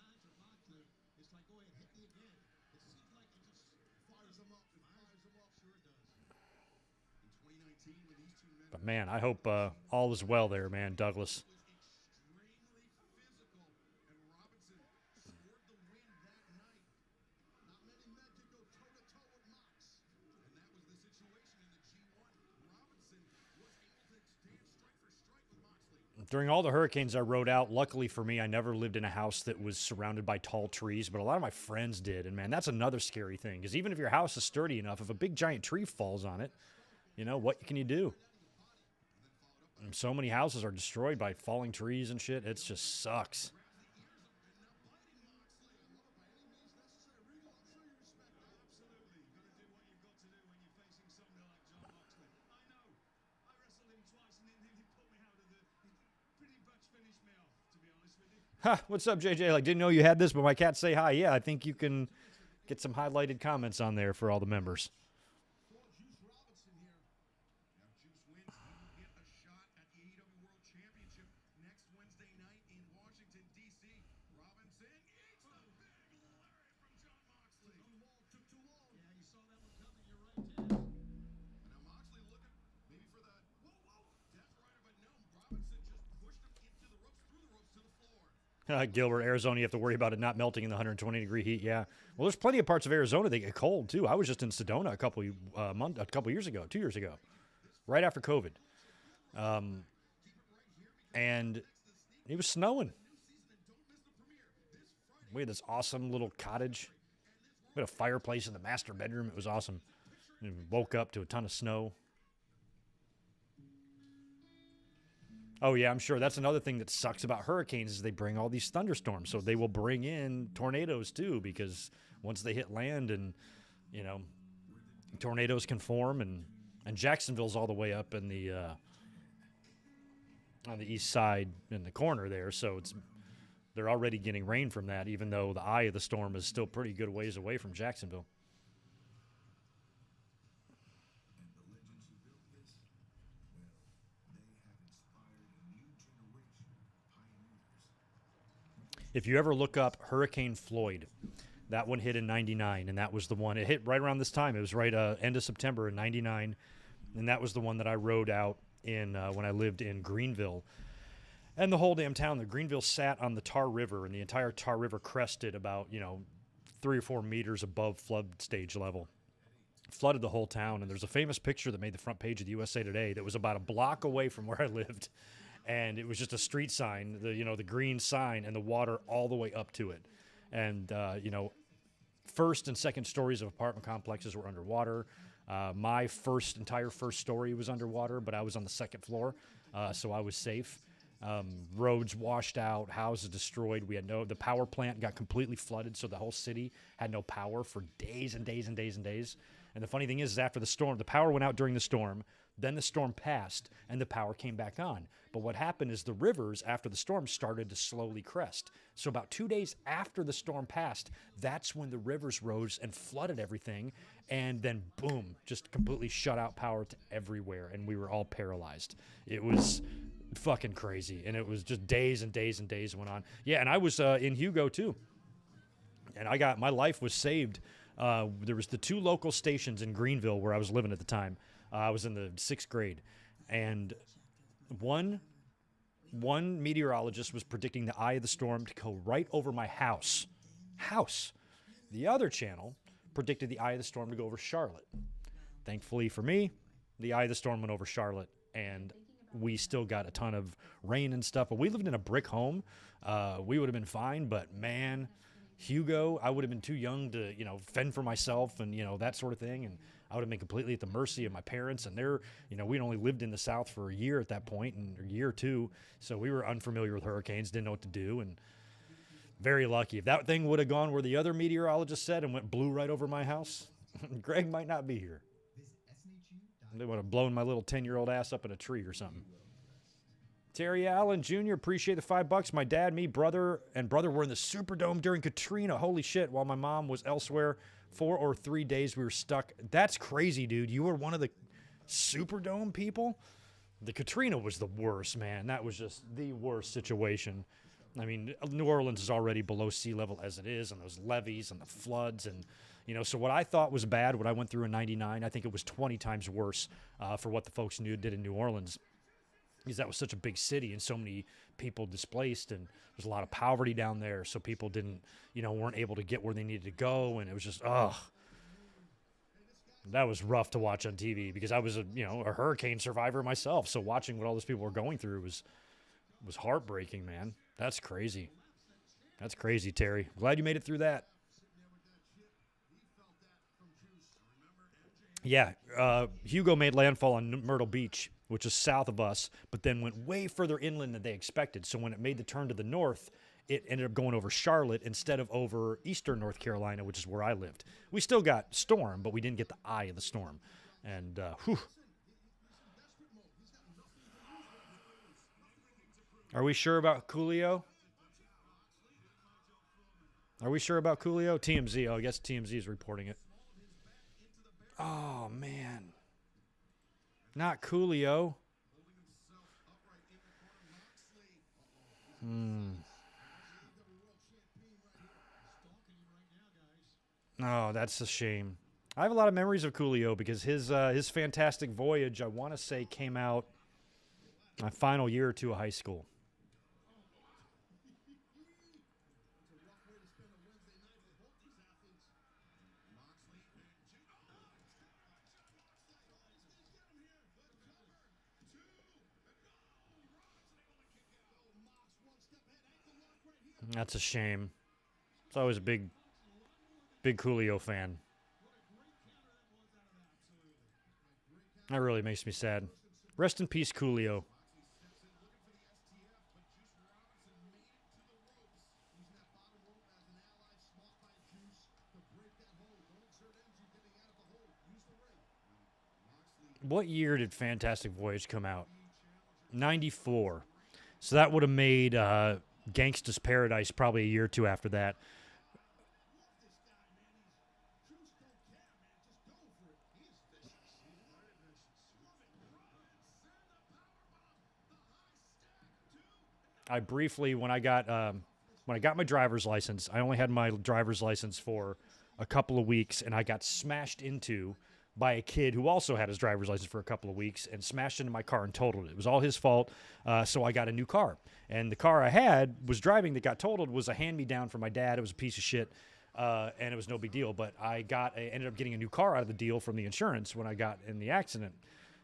But man, I hope all is well there, man, Douglas. During all the hurricanes I rode out, luckily for me, I never lived in a house that was surrounded by tall trees, but a lot of my friends did. And man, that's another scary thing, because even if your house is sturdy enough, if a big giant tree falls on it, you know, what can you do? And so many houses are destroyed by falling trees and shit. It just sucks. Ha, what's up, JJ? Like, didn't know you had this, but my cats say hi. Yeah, I think you can get some highlighted comments on there for all the members. Juice Robinson here. Now Juice wins. He will get a shot at the AEW World Championship next Wednesday night in Washington, D.C. Robinson eats the big lariat from Jon Moxley. Took too long. Yeah, you saw that one coming. You're right, Taz. Now Moxley looking maybe for the Death Rider, but no. Robinson just pushed him into the ropes, through the ropes to the floor. Gilbert, Arizona, you have to worry about it not melting in the 120-degree heat. Yeah. Well, there's plenty of parts of Arizona that get cold, too. I was just in Sedona a couple years ago, 2 years ago, right after COVID. And it was snowing. We had this awesome little cottage. We had a fireplace in the master bedroom. It was awesome. And we woke up to a ton of snow. Oh, yeah, I'm sure. That's another thing that sucks about hurricanes is they bring all these thunderstorms. So they will bring in tornadoes, too, because once they hit land and, you know, tornadoes can form. And Jacksonville's all the way up in the on the east side in the corner there. So they're already getting rain from that, even though the eye of the storm is still pretty good ways away from Jacksonville. If you ever look up Hurricane Floyd, that one hit in 99, and that was the one. It hit right around this time. It was right end of September in 99, and that was the one that I rode out in when I lived in Greenville. And the whole damn town, the Greenville sat on the Tar River, and the entire Tar River crested about, 3 or 4 meters above flood stage level. Flooded the whole town, and there's a famous picture that made the front page of the USA Today that was about a block away from where I lived. And it was just a street sign, the green sign, and the water all the way up to it. And, first and second stories of apartment complexes were underwater. My entire first story was underwater, but I was on the second floor, so I was safe. Roads washed out, houses destroyed. The power plant got completely flooded, so the whole city had no power for days and days and days and days. And the funny thing is after the storm, the power went out during the storm, then the storm passed, and the power came back on. But what happened is the rivers, after the storm, started to slowly crest. So about 2 days after the storm passed, that's when the rivers rose and flooded everything. And then, boom, just completely shut out power to everywhere, and we were all paralyzed. It was fucking crazy, and it was just days and days and days went on. Yeah, and I was in Hugo, too. And my life was saved. There was the 2 local stations in Greenville where I was living at the time. I was in the 6th grade, and one meteorologist was predicting the eye of the storm to go right over my house. The other channel predicted the eye of the storm to go over Charlotte. Thankfully for me, the eye of the storm went over Charlotte, and we still got a ton of rain and stuff. But we lived in a brick home. We would have been fine, but man, Hugo, I would have been too young to, fend for myself and, that sort of thing. And I would have been completely at the mercy of my parents. And we'd only lived in the South for a year at that point, and a year or two. So we were unfamiliar with hurricanes, didn't know what to do. And very lucky. If that thing would have gone where the other meteorologist said and blew right over my house, Greg might not be here. They would have blown my little 10-year-old ass up in a tree or something. Terry Allen Jr., appreciate the $5. My dad, me, brother were in the Superdome during Katrina. Holy shit, while my mom was elsewhere. 4 or 3 days we were stuck. That's crazy, dude. You were one of the Superdome people? The Katrina was the worst, man. That was just the worst situation. I mean, New Orleans is already below sea level as it is, and those levees and the floods. And, so what I thought was bad, what I went through in 99, I think it was 20 times worse for what the folks did in New Orleans. Because that was such a big city and so many people displaced, and there's a lot of poverty down there. So people weren't able to get where they needed to go. And it was just, that was rough to watch on TV because I was a hurricane survivor myself. So watching what all those people were going through was heartbreaking, man. That's crazy. That's crazy, Terry. Glad you made it through that. Yeah, Hugo made landfall on Myrtle Beach, which is south of us, but then went way further inland than they expected. So when it made the turn to the north, it ended up going over Charlotte instead of over eastern North Carolina, which is where I lived. We still got storm, but we didn't get the eye of the storm. And, Are we sure about Coolio? Are we sure about Coolio? TMZ. Oh, I guess TMZ is reporting it. Oh, man. Not Coolio. Oh, that's a shame. I have a lot of memories of Coolio because his Fantastic Voyage, I want to say, came out my final year or two of high school. That's a shame. It's always a big Coolio fan. That really makes me sad. Rest in peace, Coolio. What year did Fantastic Voyage come out? 94. So that would have made Gangsta's Paradise probably a year or two after that. I briefly, when I got my driver's license, I only had my driver's license for a couple of weeks, and I got smashed into by a kid who also had his driver's license for a couple of weeks and smashed into my car and totaled it. It was all his fault, so I got a new car. And the car I was driving that got totaled was a hand-me-down from my dad. It was a piece of shit, and it was no big deal. But I ended up getting a new car out of the deal from the insurance when I got in the accident.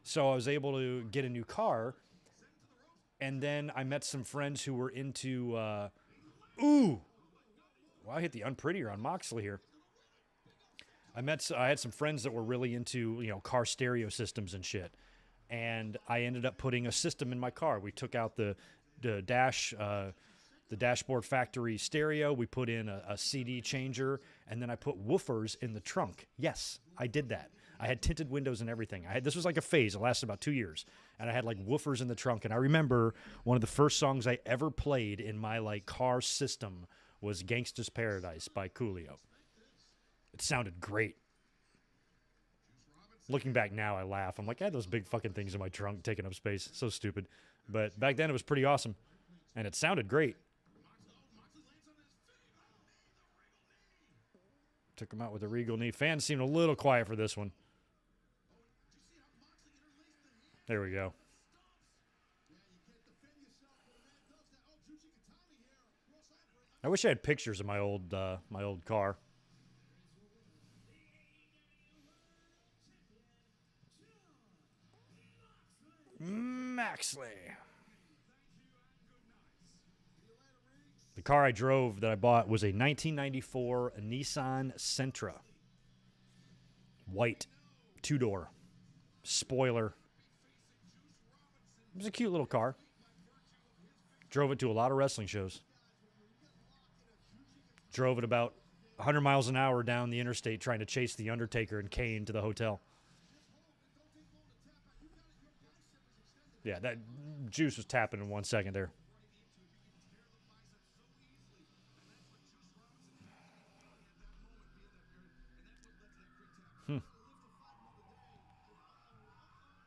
So I was able to get a new car. And then I met some friends who were into, well, I hit the unprettier on Moxley here. I had some friends that were really into, car stereo systems and shit. And I ended up putting a system in my car. We took out the dashboard factory stereo. We put in a CD changer, and then I put woofers in the trunk. Yes, I did that. I had tinted windows and everything. This was like a phase. It lasted about 2 years. And I had like woofers in the trunk. And I remember one of the first songs I ever played in my car system was Gangsta's Paradise by Coolio. It sounded great. Looking back now, I laugh. I'm like, I had those big fucking things in my trunk taking up space. So stupid. But back then it was pretty awesome. And it sounded great. Took him out with a regal knee. Fans seemed a little quiet for this one. There we go. I wish I had pictures of my old car. Moxley. The car I drove that I bought was a 1994 Nissan Sentra. White. 2-door. Spoiler. It was a cute little car. Drove it to a lot of wrestling shows. Drove it about 100 miles an hour down the interstate trying to chase The Undertaker and Kane to the hotel. Yeah, that juice was tapping in 1 second there.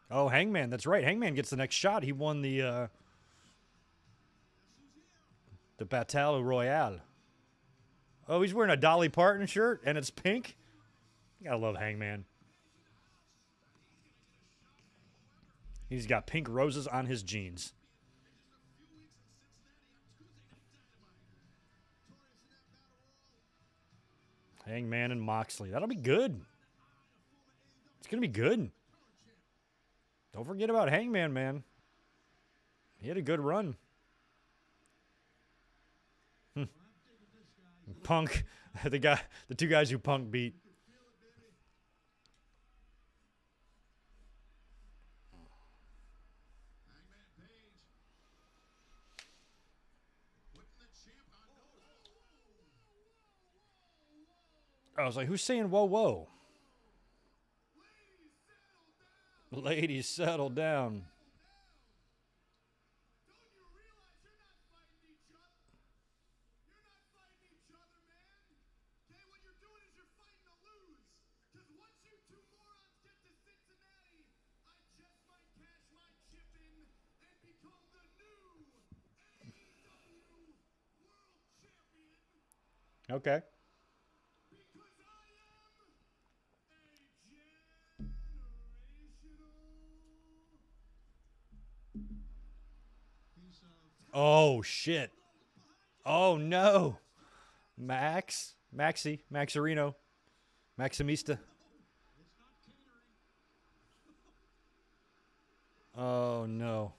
Oh, Hangman. That's right. Hangman gets the next shot. He won the Battle Royale. Oh, he's wearing a Dolly Parton shirt, and it's pink. You gotta love Hangman. He's got pink roses on his jeans. Hangman and Moxley. That'll be good. It's gonna be good. Don't forget about Hangman, man. He had a good run. Punk, the two guys who Punk beat. I was like, who's saying whoa, whoa? Ladies, settle down. Don't you realize you're not fighting each other? You're not fighting each other, man. Okay, what you're doing is you're fighting to lose. Because once you two morons get to Cincinnati, I just might cash my chip in and become the new AEW World Champion. Okay. Because I am a generational. Oh, shit. Oh, no. Maxarino, Maximista. Oh, no.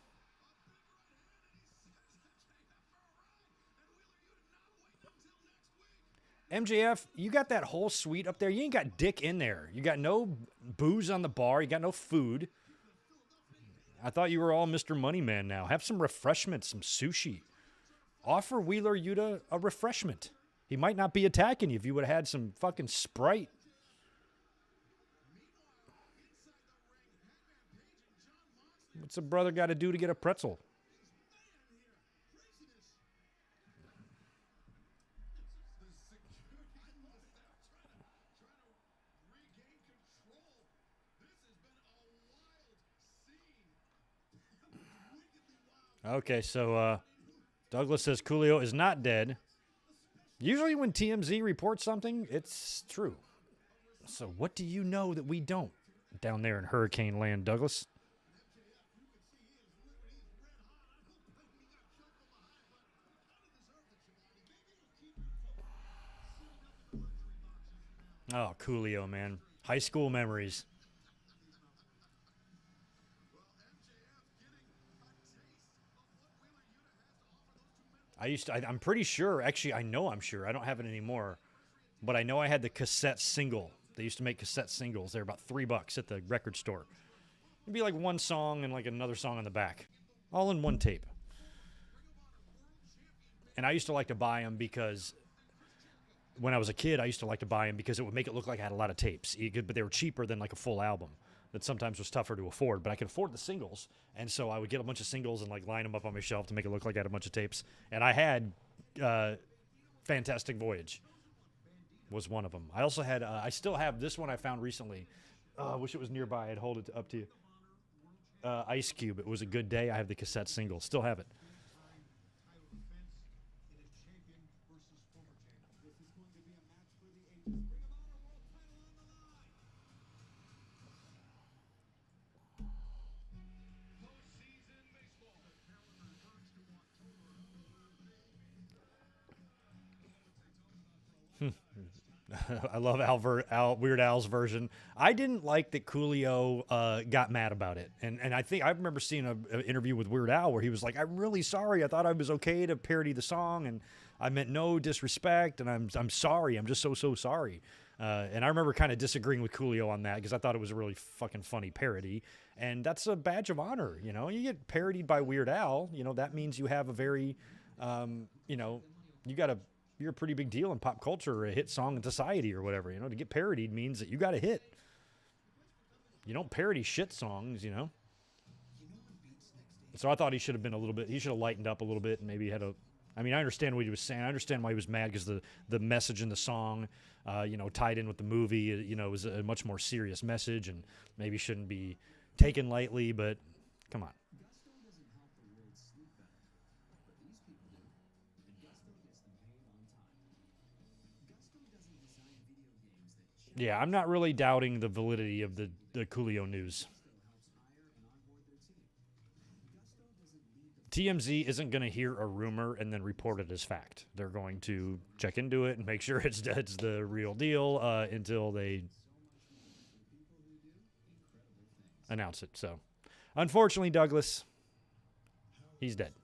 MJF, you got that whole suite up there. You ain't got dick in there. You got no booze on the bar. You got no food. I thought you were all Mr. Moneyman now. Have some refreshments, some sushi. Offer Wheeler Yuta a refreshment. He might not be attacking you if you would have had some fucking Sprite. What's a brother got to do to get a pretzel? Okay, so Douglas says Coolio is not dead. Usually when TMZ reports something, it's true. So what do you know that we don't down there in Hurricane Land, Douglas? Oh, Coolio, man. High school memories. I'm pretty sure, actually, I know I'm sure. I don't have it anymore. But I know I had the cassette single. They used to make cassette singles. They're about $3 at the record store. It'd be like one song and like another song on the back. All in one tape. And I used to like to buy them because when I was a kid, I used to like to buy them because it would make it look like I had a lot of tapes. But they were cheaper than like a full album. That sometimes was tougher to afford, but I could afford the singles, and so I would get a bunch of singles and like line them up on my shelf to make it look like I had a bunch of tapes. And I had Fantastic Voyage was one of them. I also had I still have this one I found recently. I wish it was nearby. I'd hold it up to you. Ice Cube. It was a good day. I have the cassette single. Still have it. I love Weird Al's version. I didn't like that Coolio got mad about it. And I think I remember seeing an interview with Weird Al where he was like, I'm really sorry. I thought I was okay to parody the song, and I meant no disrespect, and I'm sorry. I'm just so sorry. And I remember kind of disagreeing with Coolio on that because I thought it was a really fucking funny parody. And that's a badge of honor, you know? You get parodied by Weird Al, you know, that means you have a very, you know, you're a pretty big deal in pop culture or a hit song in society or whatever. You know, to get parodied means that you got a hit. You don't parody shit songs, you know. So I thought he should have lightened up a little bit and maybe I understand what he was saying. I understand why he was mad because the message in the song, you know, tied in with the movie, you know, was a much more serious message and maybe shouldn't be taken lightly, but come on. Gusto doesn't help the world sleep better, but these people do, and Gusto gets them paid on time. Gusto doesn't design video games that Yeah, I'm not really doubting the validity of the Coolio news. Gusto helps hire and onboard their team. Gusto doesn't lead the TMZ isn't going to hear a rumor and then report it as fact. They're going to check into it and make sure it's the real deal until they announce it. So, unfortunately, Douglas, he's dead.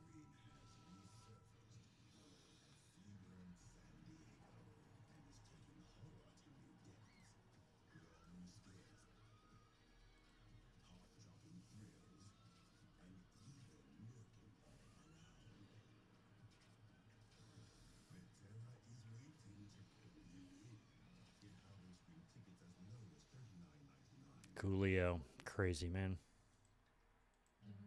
Coolio. Crazy, man. Are you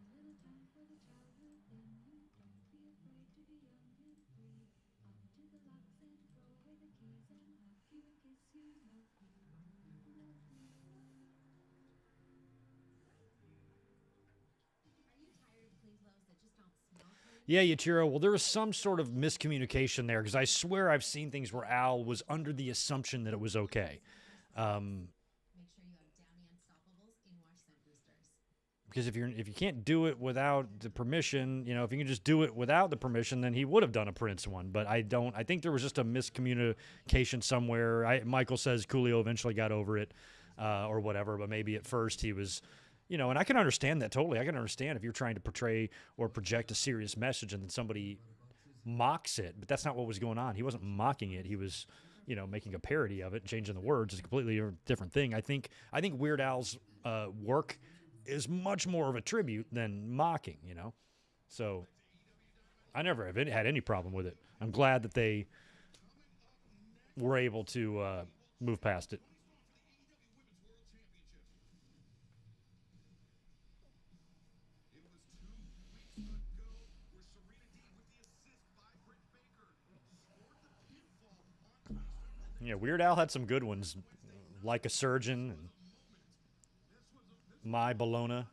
tired of clean clothes that just don't smell clean? Yeah, Yachiro. Well, there was some sort of miscommunication there because I swear I've seen things where Al was under the assumption that it was okay. Make sure you have Downy Unstoppables in wash scent boosters. Because if you can't do it without the permission, if you can just do it without the permission, then he would have done a Prince one. But I don't. I think there was just a miscommunication somewhere. Michael says Coolio eventually got over it, or whatever. But maybe at first he was, and I can understand that totally. I can understand if you're trying to portray or project a serious message and then somebody mocks it. But that's not what was going on. He wasn't mocking it. He was, making a parody of it, changing the words. It's a completely different thing. I think Weird Al's work is much more of a tribute than mocking, So I never have had any problem with it. I'm glad that they were able to move past it. Yeah, Weird Al had some good ones, like a surgeon and My Bologna.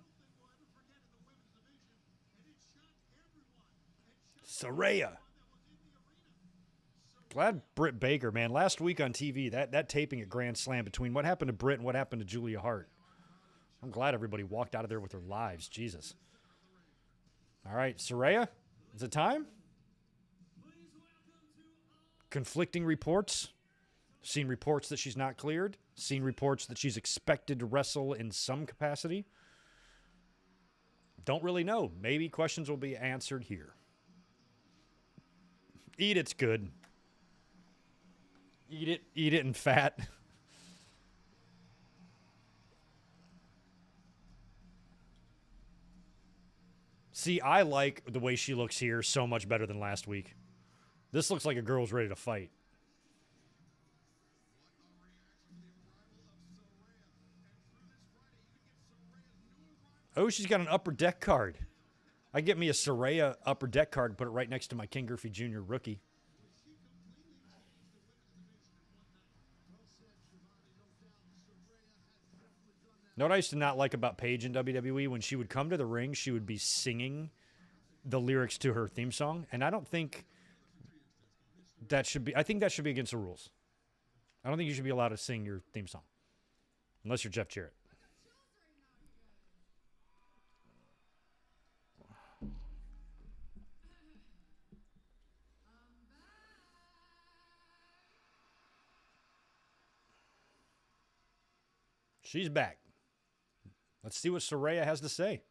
Saraya. Glad Britt Baker, man. Last week on TV, that taping at Grand Slam between what happened to Britt and what happened to Julia Hart. I'm glad everybody walked out of there with their lives. Jesus. All right, Saraya, is it time? Conflicting reports. Seen reports that she's not cleared. Seen reports that she's expected to wrestle in some capacity. Don't really know. Maybe questions will be answered here. Eat it's good. Eat it and fat. See, I like the way she looks here so much better than last week. This looks like a girl's ready to fight. Oh, she's got an Upper Deck card. I get me a Saraya Upper Deck card and put it right next to my King Griffey Jr. rookie. Know what I used to not like about Paige in WWE? When she would come to the ring, she would be singing the lyrics to her theme song. And I don't think that should be... I think that should be against the rules. I don't think you should be allowed to sing your theme song. Unless you're Jeff Jarrett. She's back. Let's see what Saraya has to say.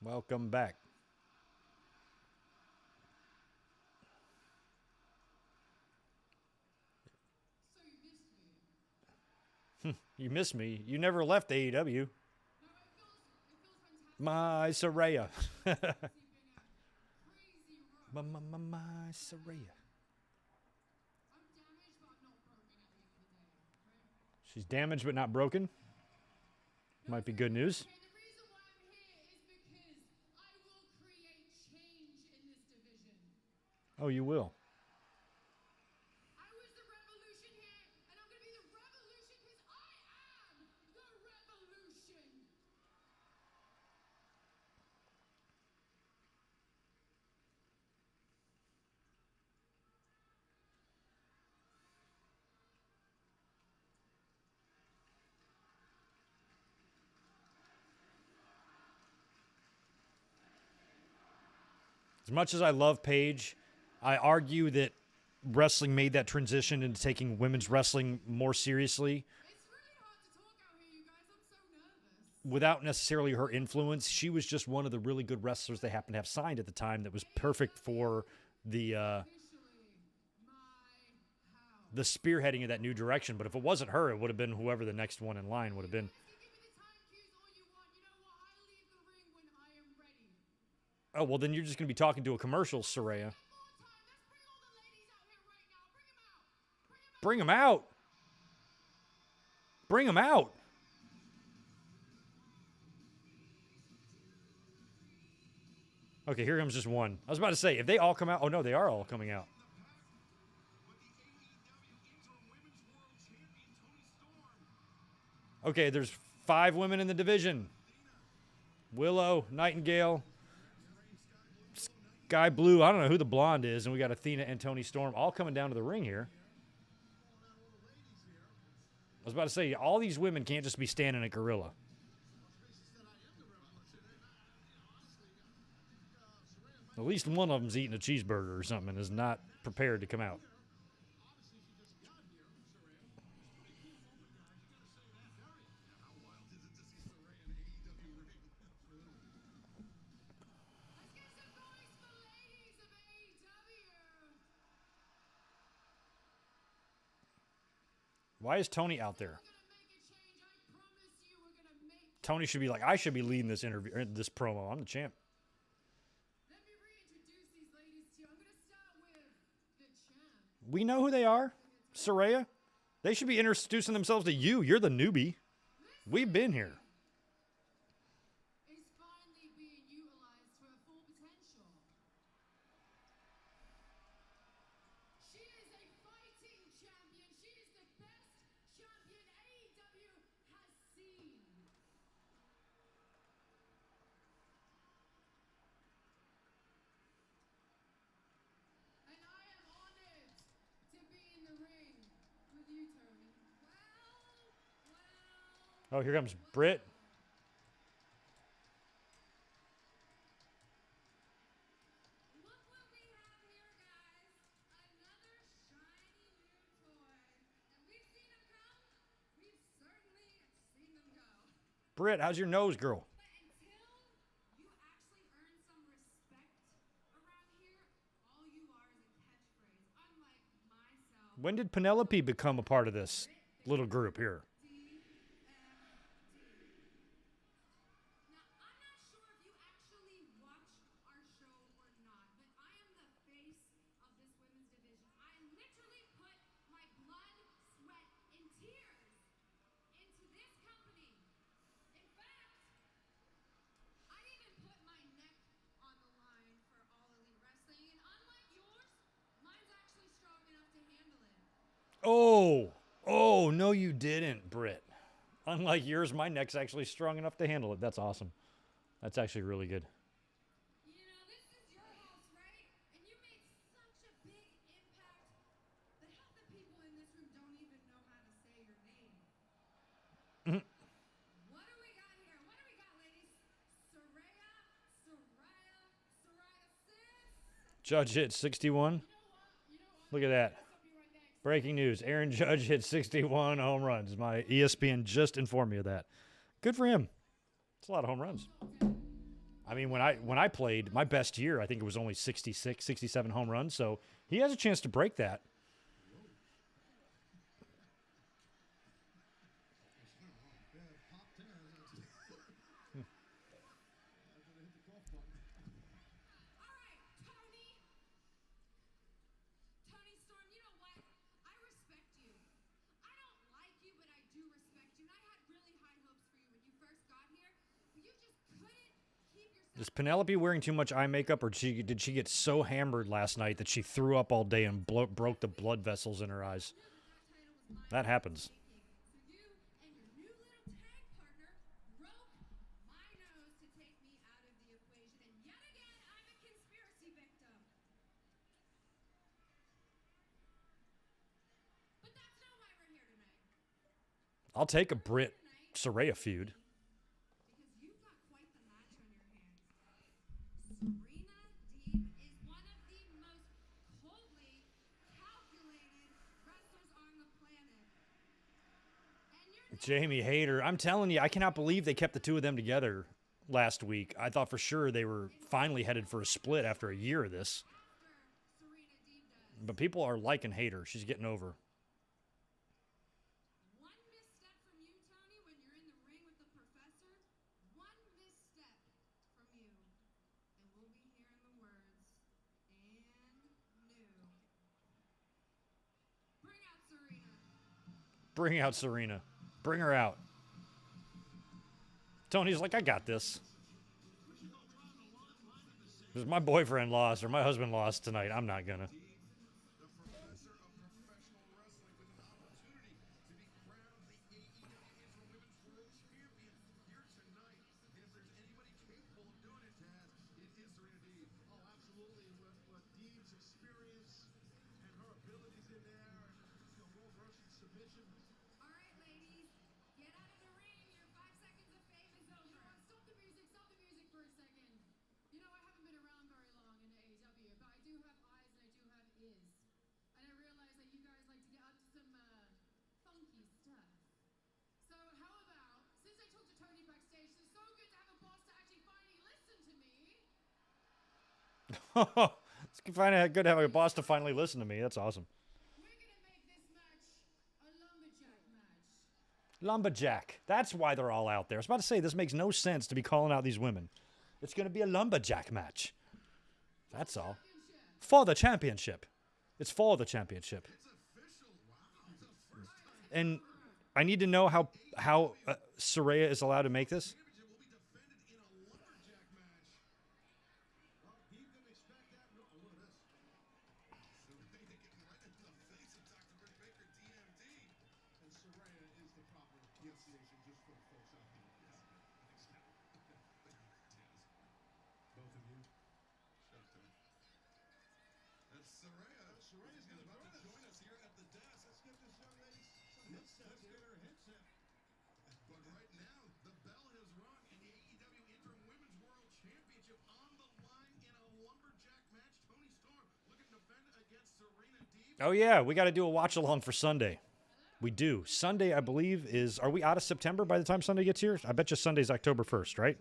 Welcome back. You missed me. You never left AEW. My Saraya. My Saraya. She's damaged but not broken. Might be good news. Okay, the reason why I'm here is because I will create change in this division. Oh, you will. I was the revolution here, and I'm going to be the revolution because I am the revolution. As much as I love Paige, I argue that wrestling made that transition into taking women's wrestling more seriously It's really hard to talk out here, you guys. I'm so nervous. without necessarily her influence. She was just one of the really good wrestlers they happened to have signed at the time that was perfect for the Officially, my house. the spearheading of that new direction. But if it wasn't her, it would have been whoever the next one in line would have been. You guys can give me the time cues all you want. You know what? I leave the ring when I am ready. Oh, well, then you're just going to be talking to a commercial, Saraya. More time. Let's bring all the ladies out here right now. Bring them out. Bring them out. Bring them out. Okay, here comes just one. I was about to say, if they all come out. Oh, no, they are all coming out. Okay, there's 5 women in the division. Willow, Nightingale, Sky Blue. I don't know who the blonde is. And we got Athena and Toni Storm all coming down to the ring here. I was about to say, all these women can't just be standing at Gorilla. At least one of them's eating a cheeseburger or something and is not prepared to come out. Let's get some noise for ladies of AEW. Why is Tony out there? We're gonna make a change. I promise you, we're gonna make. Tony should be like, I should be leading this interview, this promo. I'm the champ. Let me reintroduce these ladies to you. I'm gonna start with the champ. We know who they are. Saraya. They should be introducing themselves to you. You're the newbie. We've been here. Is finally being utilized to her full potential. She is a fighting champion. She is the best champion AEW has seen. And I am honored to be in the ring with you, Tony. Oh, here comes Britt. Look what we have here, guys. Another shiny new toy. And we've seen them come. We've certainly seen them go. Britt, how's your nose, girl? But until you actually earn some respect around here, all you are is a catchphrase. Unlike myself. When did Penelope become a part of this little group here? Now, I'm not sure if you actually watch our show or not, but I am the face of this women's division. I literally put my blood, sweat, and tears into this company. In fact, I even put my neck on the line for All Elite Wrestling, and unlike yours, mine's actually strong enough to handle it. Oh, no, you didn't, Britt. Unlike yours, my neck's actually strong enough to handle it. That's awesome. That's actually really good. You know, this is your house, right? And you made such a big impact that half the people in this room don't even know how to say your name. What do we got here? What do we got, ladies? Saraya, sis. Judge hit 61. Look at that. Breaking news. Aaron Judge hit 61 home runs. My ESPN just informed me of that. Good for him. It's a lot of home runs. I mean, when I played, my best year, I think it was only 66, 67 home runs. So he has a chance to break that. All right, Tony Storm, you know what? I respect you. I don't like you, but I do respect you. And I had really high hopes for you when you first got here, but you just couldn't keep yourself. Is Penelope wearing too much eye makeup, or did she get so hammered last night that she threw up all day and broke the blood vessels in her eyes? That happens. So you and your new little tag partner broke my nose to take me out of the equation, and yet again, I'm a conspiracy victim. But that's not why we're here tonight. I'll take a Britt Saraya feud. Because you've got quite the match on your hands. Serena Deeb Jamie Hayter. I'm telling you, I cannot believe they kept the two of them together last week. I thought for sure they were finally headed for a split after a year of this. Serena Deeb does. But people are liking Hayter. She's getting over. One misstep from you, Tony, when you're in the ring with the professor. One misstep from you. And we'll be hearing the words, and new. Bring out Serena. Bring out Serena. Bring her out. Tony's like, I got this. Because my boyfriend lost or my husband lost tonight. I'm not going to. The professor of professional wrestling with an opportunity to be crowned the AEW Interim Women's World Champion here tonight. And if there's anybody capable of doing it, Taz, it is Serena Deeb. Oh, absolutely. With Deeb's experience and her abilities in there, well-versed in submission. All right, ladies, get out of the ring. Your 5 seconds of fame is over. Stop the music for a second. You know, I haven't been around very long in the AEW, but I do have eyes and I do have ears. And I realize that you guys like to get up to some funky stuff. So how about, since I talked to Tony backstage, it's so good to have a boss to actually finally listen to me. It's good to have a boss to finally listen to me. That's awesome. We're going to make this match a lumberjack match. Lumberjack. That's why they're all out there. I was about to say, this makes no sense to be calling out these women. It's going to be a lumberjack match. That's all. For the championship. It's for the championship. And I need to know how Saraya is allowed to make this. Championship will be defended in a lumberjack match. Well, Deeb didn't expect that. No, look at this. Serena getting right into the face of Dr. Britt Baker, DMD. And Saraya is the proper pronunciation just for the folks out there. Both of you. That's Saraya. Saraya's She's gonna about to join join us here at the desk. Let's get this young lady some headsets. Get her a headset. But right now, the bell has rung and the AEW Interim Women's World Championship on the line in a lumberjack match. Tony Storm looking to defend against Serena Deeb. Oh, yeah. We got to do a watch along for Sunday. We do. Sunday, I believe, is. Are we out of September by the time Sunday gets here? I bet you Sunday's October 1st, right?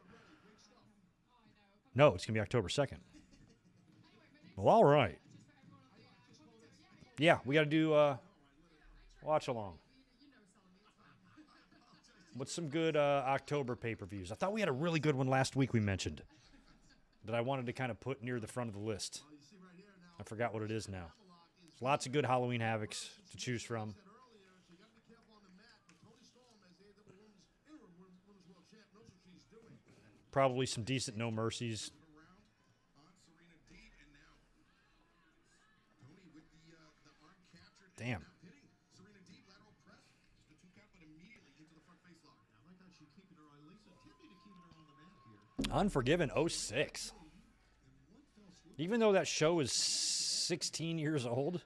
No, it's going to be October 2nd. Well, all right. Yeah, we got to do watch along. What's some good October pay-per-views? I thought we had a really good one last week we mentioned that I wanted to kind of put near the front of the list. You see right here now. I forgot what it is now. There's lots of good Halloween Havocs to choose from. Said earlier, so you got to be careful on the mat. But Tony Storm, as the AEW Women's World Champ, knows what she's doing. Probably some decent No Mercies. Around on Serena Deeb, and now Tony with the arm captured. Damn. And now hitting Serena Deeb lateral press. Just a 2 count, but immediately into the front face lock. I like how she's keeping her on Lisa. Tiffany to keeping her on the mat here. Unforgiven 06. Even though that show is 16 years old,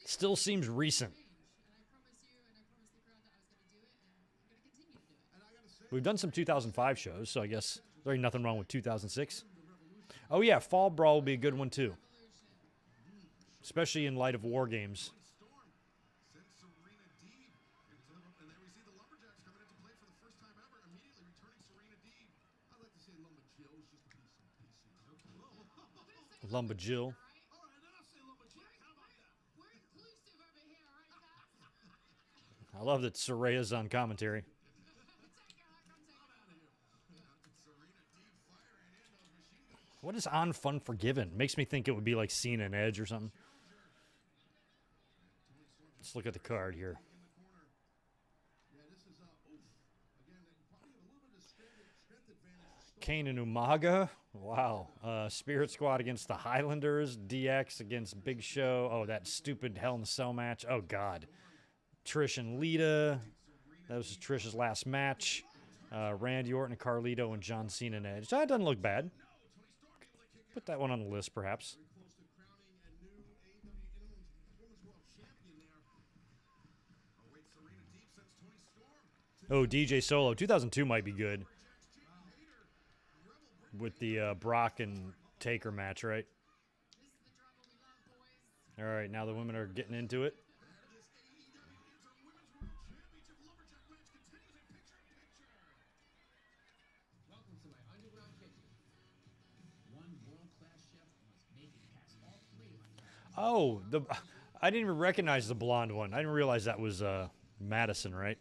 still seems recent. And I promised you and I promised the crowd that I was going to do it, and I'm going to continue to do it. And I got to say, We've done some 2005 shows, so I guess there ain't nothing wrong with 2006. Oh, yeah, Fall Brawl will be a good one, too. Especially in light of War Games. Storm sends Serena Deeb into the, and there we see the lumberjacks coming into play for the first time ever, immediately returning Serena Deeb. I'd like to say Lumberjill is just a piece of PC. Okay. Lumberjill. All right, then I'll say Lumberjack. How about that? We're inclusive over here, right, guys? I love that Saraya's on commentary. Take her, come take her. Serena Deeb firing in those machine guns. What is on Fun Forgiven? Makes me think it would be like Cena and Edge or something. Let's look at the card here. Yeah, this is oof. Again, they probably have a little bit of strength advantage. To Kane and Umaga. Wow. Spirit Squad against the Highlanders. DX against Big Show. Oh, that stupid Hell in a Cell match. Oh, God. Trish and Lita. That was Trish's last match. Randy Orton and Carlito and John Cena and Edge. That doesn't look bad. Put that one on the list, perhaps. close to crowning a new AEW Women's World Champion there. Oh, wait, Serena Deeb sends Tony Storm. Oh, DJ Solo. 2002 might be good. With the Brock and Taker match, right? This is the drama we love, boys. All right, now the women are getting into it. This AEW Interim Women's World Championship lumberjack match continues. Oh, I didn't even recognize the blonde one. I didn't realize that was Madison, right?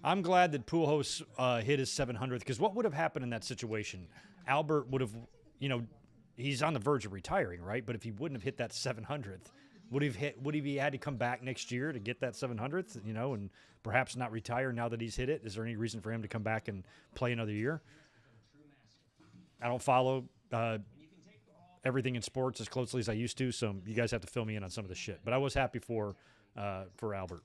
I'm glad that Pujols hit his 700th, because what would have happened in that situation? Albert would have, he's on the verge of retiring, right? But if he wouldn't have hit that 700th, would he had to come back next year to get that 700th, and perhaps not retire now that he's hit it? Is there any reason for him to come back and play another year? I don't follow everything in sports as closely as I used to, so you guys have to fill me in on some of the shit. But I was happy for Albert.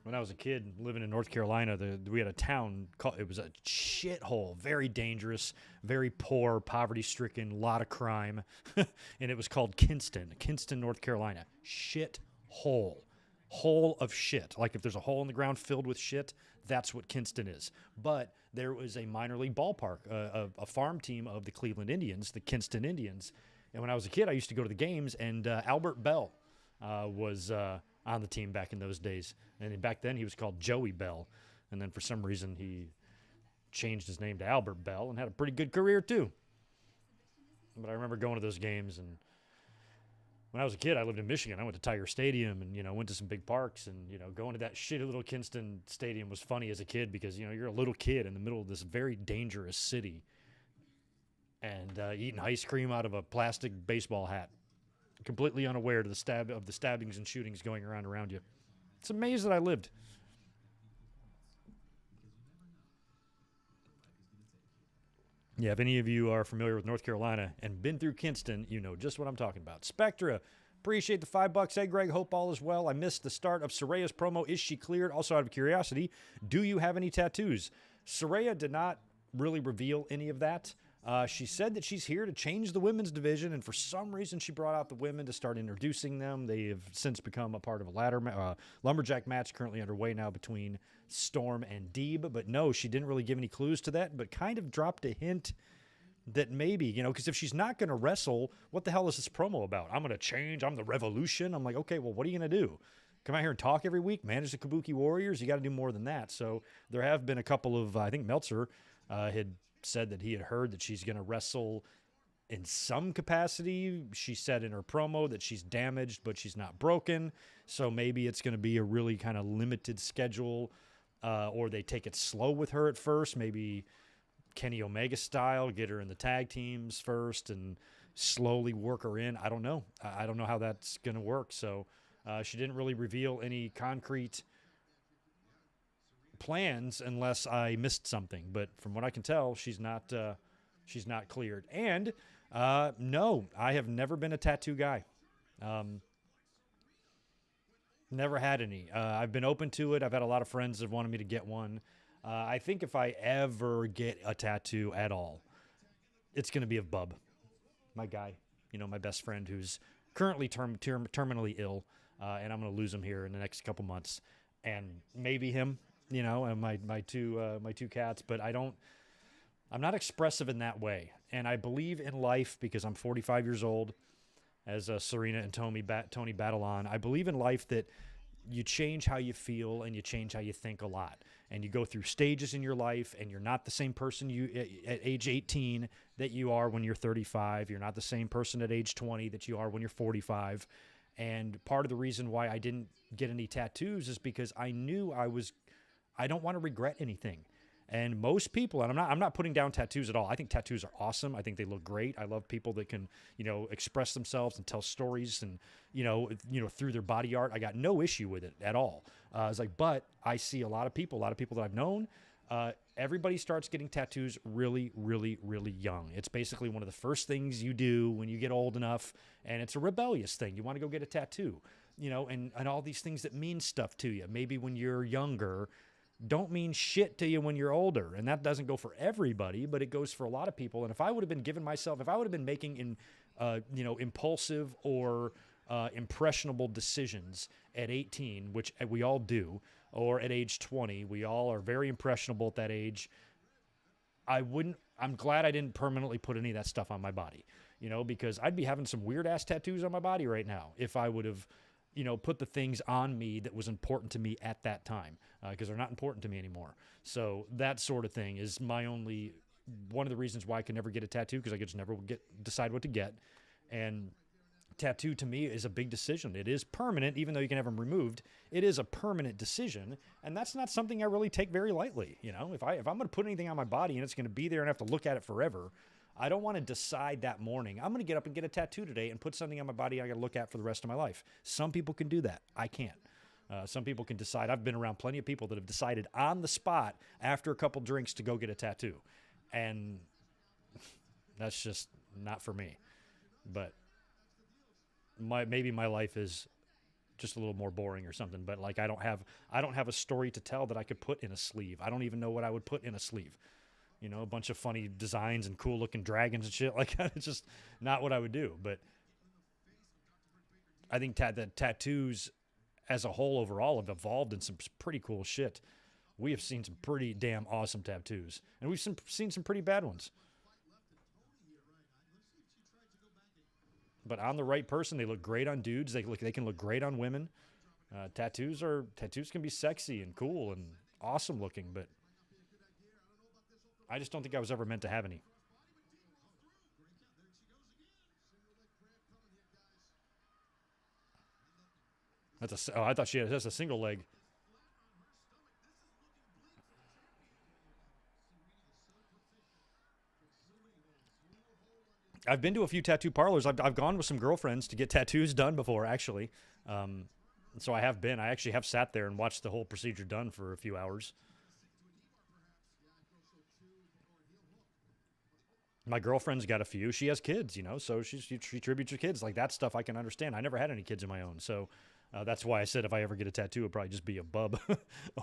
When I was a kid living in North Carolina, we had a town it was a shithole, very dangerous, very poor, poverty-stricken, a lot of crime, and it was called Kinston, North Carolina. Shithole. Hole of shit. Like if there's a hole in the ground filled with shit, that's what Kinston is. But there was a minor league ballpark, a farm team of the Cleveland Indians, the Kinston Indians. And when I was a kid, I used to go to the games, and Albert Bell was on the team back in those days. And back then he was called Joey Bell. And then for some reason he changed his name to Albert Bell and had a pretty good career too. But I remember going to those games, and when I was a kid, I lived in Michigan. I went to Tiger Stadium and, went to some big parks, and, going to that shitty little Kinston Stadium was funny as a kid because, you're a little kid in the middle of this very dangerous city and eating ice cream out of a plastic baseball hat, completely unaware of the stabbings and shootings going around you. It's amazing that I lived. Yeah, if any of you are familiar with North Carolina and been through Kinston, you know just what I'm talking about. Spectra, appreciate the $5. Hey, Greg, hope all is well. I missed the start of Saraya's promo. Is she cleared? Also, out of curiosity, do you have any tattoos? Saraya did not really reveal any of that. She said that she's here to change the women's division, and for some reason she brought out the women to start introducing them. They have since become a part of a lumberjack match currently underway now between Storm and Deeb. But no, she didn't really give any clues to that, but kind of dropped a hint that maybe, because if she's not going to wrestle, what the hell is this promo about? I'm going to change. I'm the revolution. I'm like, okay, well, what are you going to do? Come out here and talk every week? Manage the Kabuki Warriors? You got to do more than that. So there have been a couple of, I think Meltzer had said that he had heard that she's going to wrestle in some capacity. She said in her promo that she's damaged, but she's not broken. So maybe it's going to be a really kind of limited schedule, or they take it slow with her at first. Maybe Kenny Omega style, get her in the tag teams first and slowly work her in. I don't know. I don't know how that's going to work. So she didn't really reveal any concrete plans unless I missed something. But from what I can tell, she's not cleared. And no, I have never been a tattoo guy. Never had any. I've been open to it. I've had a lot of friends that wanted me to get one. I think if I ever get a tattoo at all, it's going to be of Bub, my guy, my best friend who's currently terminally ill, and I'm going to lose him here in the next couple months, and maybe him, and my two cats. But I'm not expressive in that way, and I believe in life because I'm 45 years old. As Serena and Tony battle on, I believe in life that you change how you feel and you change how you think a lot. And you go through stages in your life, and you're not the same person at age 18 that you are when you're 35. You're not the same person at age 20 that you are when you're 45. And part of the reason why I didn't get any tattoos is because I knew I don't want to regret anything. And most people, and I'm not putting down tattoos at all. I think tattoos are awesome. I think they look great. I love people that can, express themselves and tell stories and, through their body art. I got no issue with it at all. It's like, but I see a lot of people that I've known, everybody starts getting tattoos really, really, really young. It's basically one of the first things you do when you get old enough, and it's a rebellious thing. You want to go get a tattoo, and all these things that mean stuff to you. Maybe when you're younger, don't mean shit to you when you're older. And that doesn't go for everybody, but it goes for a lot of people. And if I would have been making impulsive or impressionable decisions at 18, which we all do, or at age 20, we all are very impressionable at that age. I'm glad I didn't permanently put any of that stuff on my body, because I'd be having some weird ass tattoos on my body right now if I would have put the things on me that was important to me at that time, because they're not important to me anymore. So that sort of thing is one of the reasons why I can never get a tattoo, because I could just never decide what to get. And tattoo to me is a big decision. It is permanent, even though you can have them removed. It is a permanent decision, and that's not something I really take very lightly. If I'm going to put anything on my body and it's going to be there and I have to look at it forever, I don't want to decide that morning, I'm going to get up and get a tattoo today and put something on my body I got to look at for the rest of my life. Some people can do that. I can't. Some people can decide. I've been around plenty of people that have decided on the spot after a couple drinks to go get a tattoo. And that's just not for me. But maybe my life is just a little more boring or something. But like I don't have a story to tell that I could put in a sleeve. I don't even know what I would put in a sleeve. A bunch of funny designs and cool looking dragons and shit like that. It's just not what I would do. But I think that tattoos as a whole overall have evolved in some pretty cool shit. We have seen some pretty damn awesome tattoos, and we've seen some pretty bad ones. But on the right person, they look great on dudes. They can look great on women. Tattoos can be sexy and cool and awesome looking, but I just don't think I was ever meant to have any. That's a single leg. I've been to a few tattoo parlors. I've gone with some girlfriends to get tattoos done before, actually. So I have been. I actually have sat there and watched the whole procedure done for a few hours. My girlfriend's got a few. She has kids, so she tributes her kids. Like that stuff I can understand. I never had any kids of my own, so that's why I said if I ever get a tattoo, it'd probably just be a bub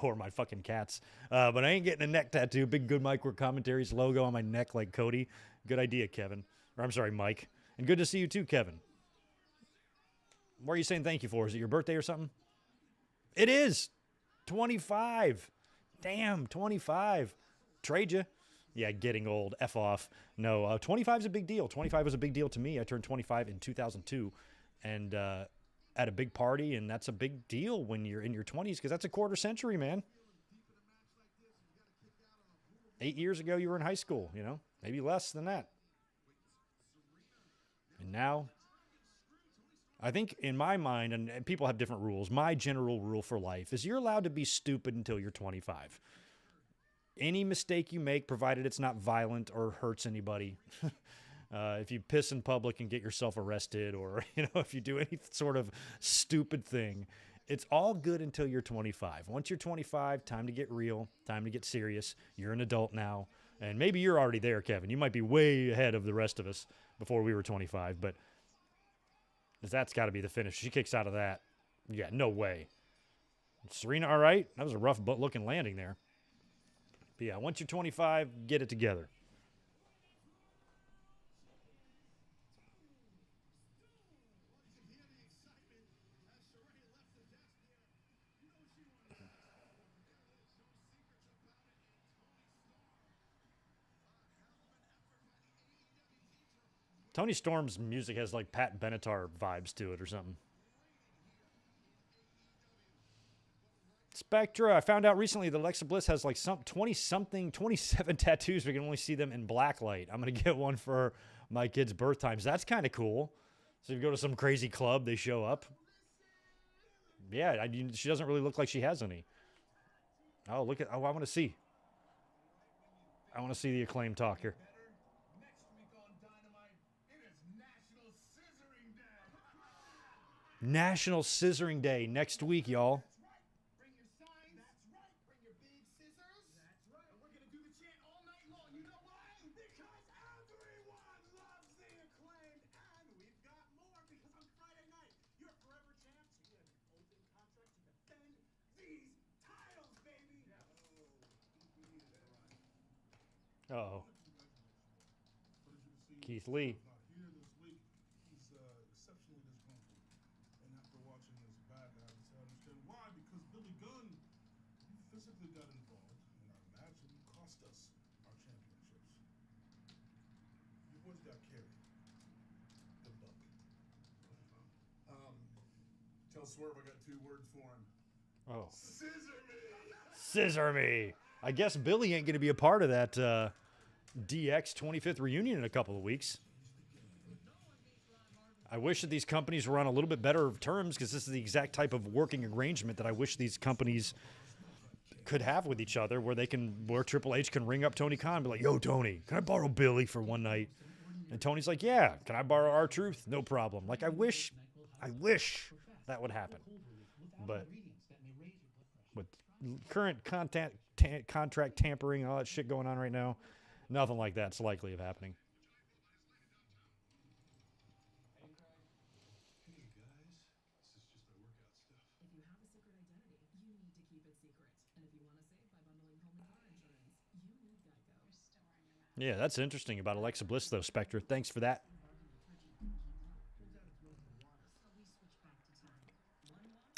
or my fucking cats. But I ain't getting a neck tattoo. Big Good Mike Work Commentaries logo on my neck like Cody. Good idea, Kevin. Or I'm sorry, Mike. And good to see you too, Kevin. What are you saying thank you for? Is it your birthday or something? It is. 25. Damn, 25. Trade you. Yeah, getting old. F off. No, 25 is a big deal. 25 was a big deal to me. I turned 25 in 2002 and at a big party, and that's a big deal when you're in your 20s because that's a quarter century, man. 8 years ago, you were in high school, maybe less than that. And now, I think in my mind, and people have different rules, my general rule for life is you're allowed to be stupid until you're 25. Any mistake you make, provided it's not violent or hurts anybody, if you piss in public and get yourself arrested, or if you do any sort of stupid thing, it's all good until you're 25. Once you're 25, time to get real, time to get serious. You're an adult now, and maybe you're already there, Kevin. You might be way ahead of the rest of us before we were 25, but that's got to be the finish. She kicks out of that. Yeah, no way. Serena, all right? That was a rough looking landing there. But yeah, once you're 25, get it together. Tony Storm's music has like Pat Benatar vibes to it or something. Spectra, I found out recently that Alexa Bliss has like 27 tattoos. We can only see them in black light. I'm going to get one for my kids' birth times. That's kind of cool. So if you go to some crazy club, they show up. Yeah, she doesn't really look like she has any. I want to see. I want to see the Acclaim talk here. Next week on Dynamite, it is National Scissoring Day. National Scissoring Day next week, y'all. Bring your signs. That's right. Bring your big scissors. That's right. And we're going to do the chant all night long. You know why? Because everyone loves the Acclaimed. And we've got more because on Friday night, your forever champs, you have an open contract to defend these titles, baby. Yeah. Uh-oh. Keith Lee. Not here this week. He's exceptionally disgruntled. And after watching his bad habits, I understand why. Because Billy Gunn, he physically got involved in our match and he cost us our championships. You boys got carried. Good luck. Tell I'll swear if I got 2 words for him. Oh. Scissor me! Scissor me. I guess Billy ain't going to be a part of that DX 25th reunion in a couple of weeks. I wish that these companies were on a little bit better terms, because this is the exact type of working arrangement that I wish these companies could have with each other, where Triple H can ring up Tony Khan and be like, yo, Tony, can I borrow Billy for one night? And Tony's like, yeah, can I borrow R-Truth? No problem. Like, I wish that would happen. But with current contract tampering and all that shit going on right now, nothing like that's likely of happening. If you have a secret identity, you need to keep it secret. And if you want to save by bundling home and car insurance, you need Geico. Yeah, that's interesting about Alexa Bliss, though, Spectre. Thanks for that.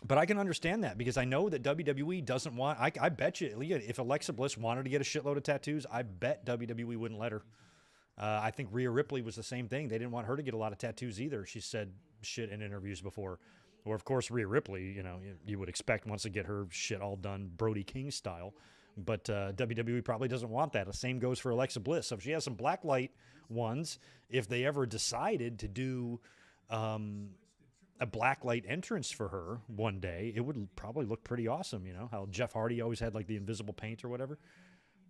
But I can understand that, because I know that WWE doesn't want... I bet you, if Alexa Bliss wanted to get a shitload of tattoos, I bet WWE wouldn't let her. I think Rhea Ripley was the same thing. They didn't want her to get a lot of tattoos either. She said shit in interviews before. Or, of course, Rhea Ripley, you would expect wants to get her shit all done Brody King style. But WWE probably doesn't want that. The same goes for Alexa Bliss. So if she has some blacklight ones, if they ever decided to do a blacklight entrance for her one day, it would probably look pretty awesome. How Jeff Hardy always had like the invisible paint or whatever.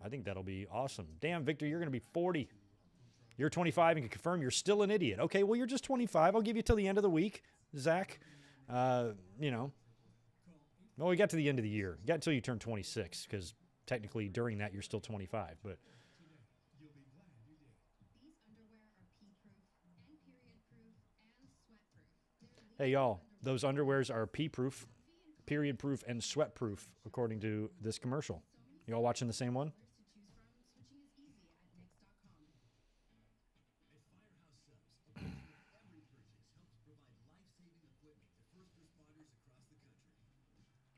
I think that'll be awesome. Damn, Victor, you're going to be 40. You're 25 and can confirm you're still an idiot. Okay, well, you're just 25. I'll give you till the end of the week, Zach. Well, we got to the end of the year. You got until you turn 26, because technically during that you're still 25. But These underwear are pee-proof and period-proof and sweat-proof. hey, y'all, those underwears are pee-proof, period-proof, and sweat-proof, according to this commercial. You all watching the same one?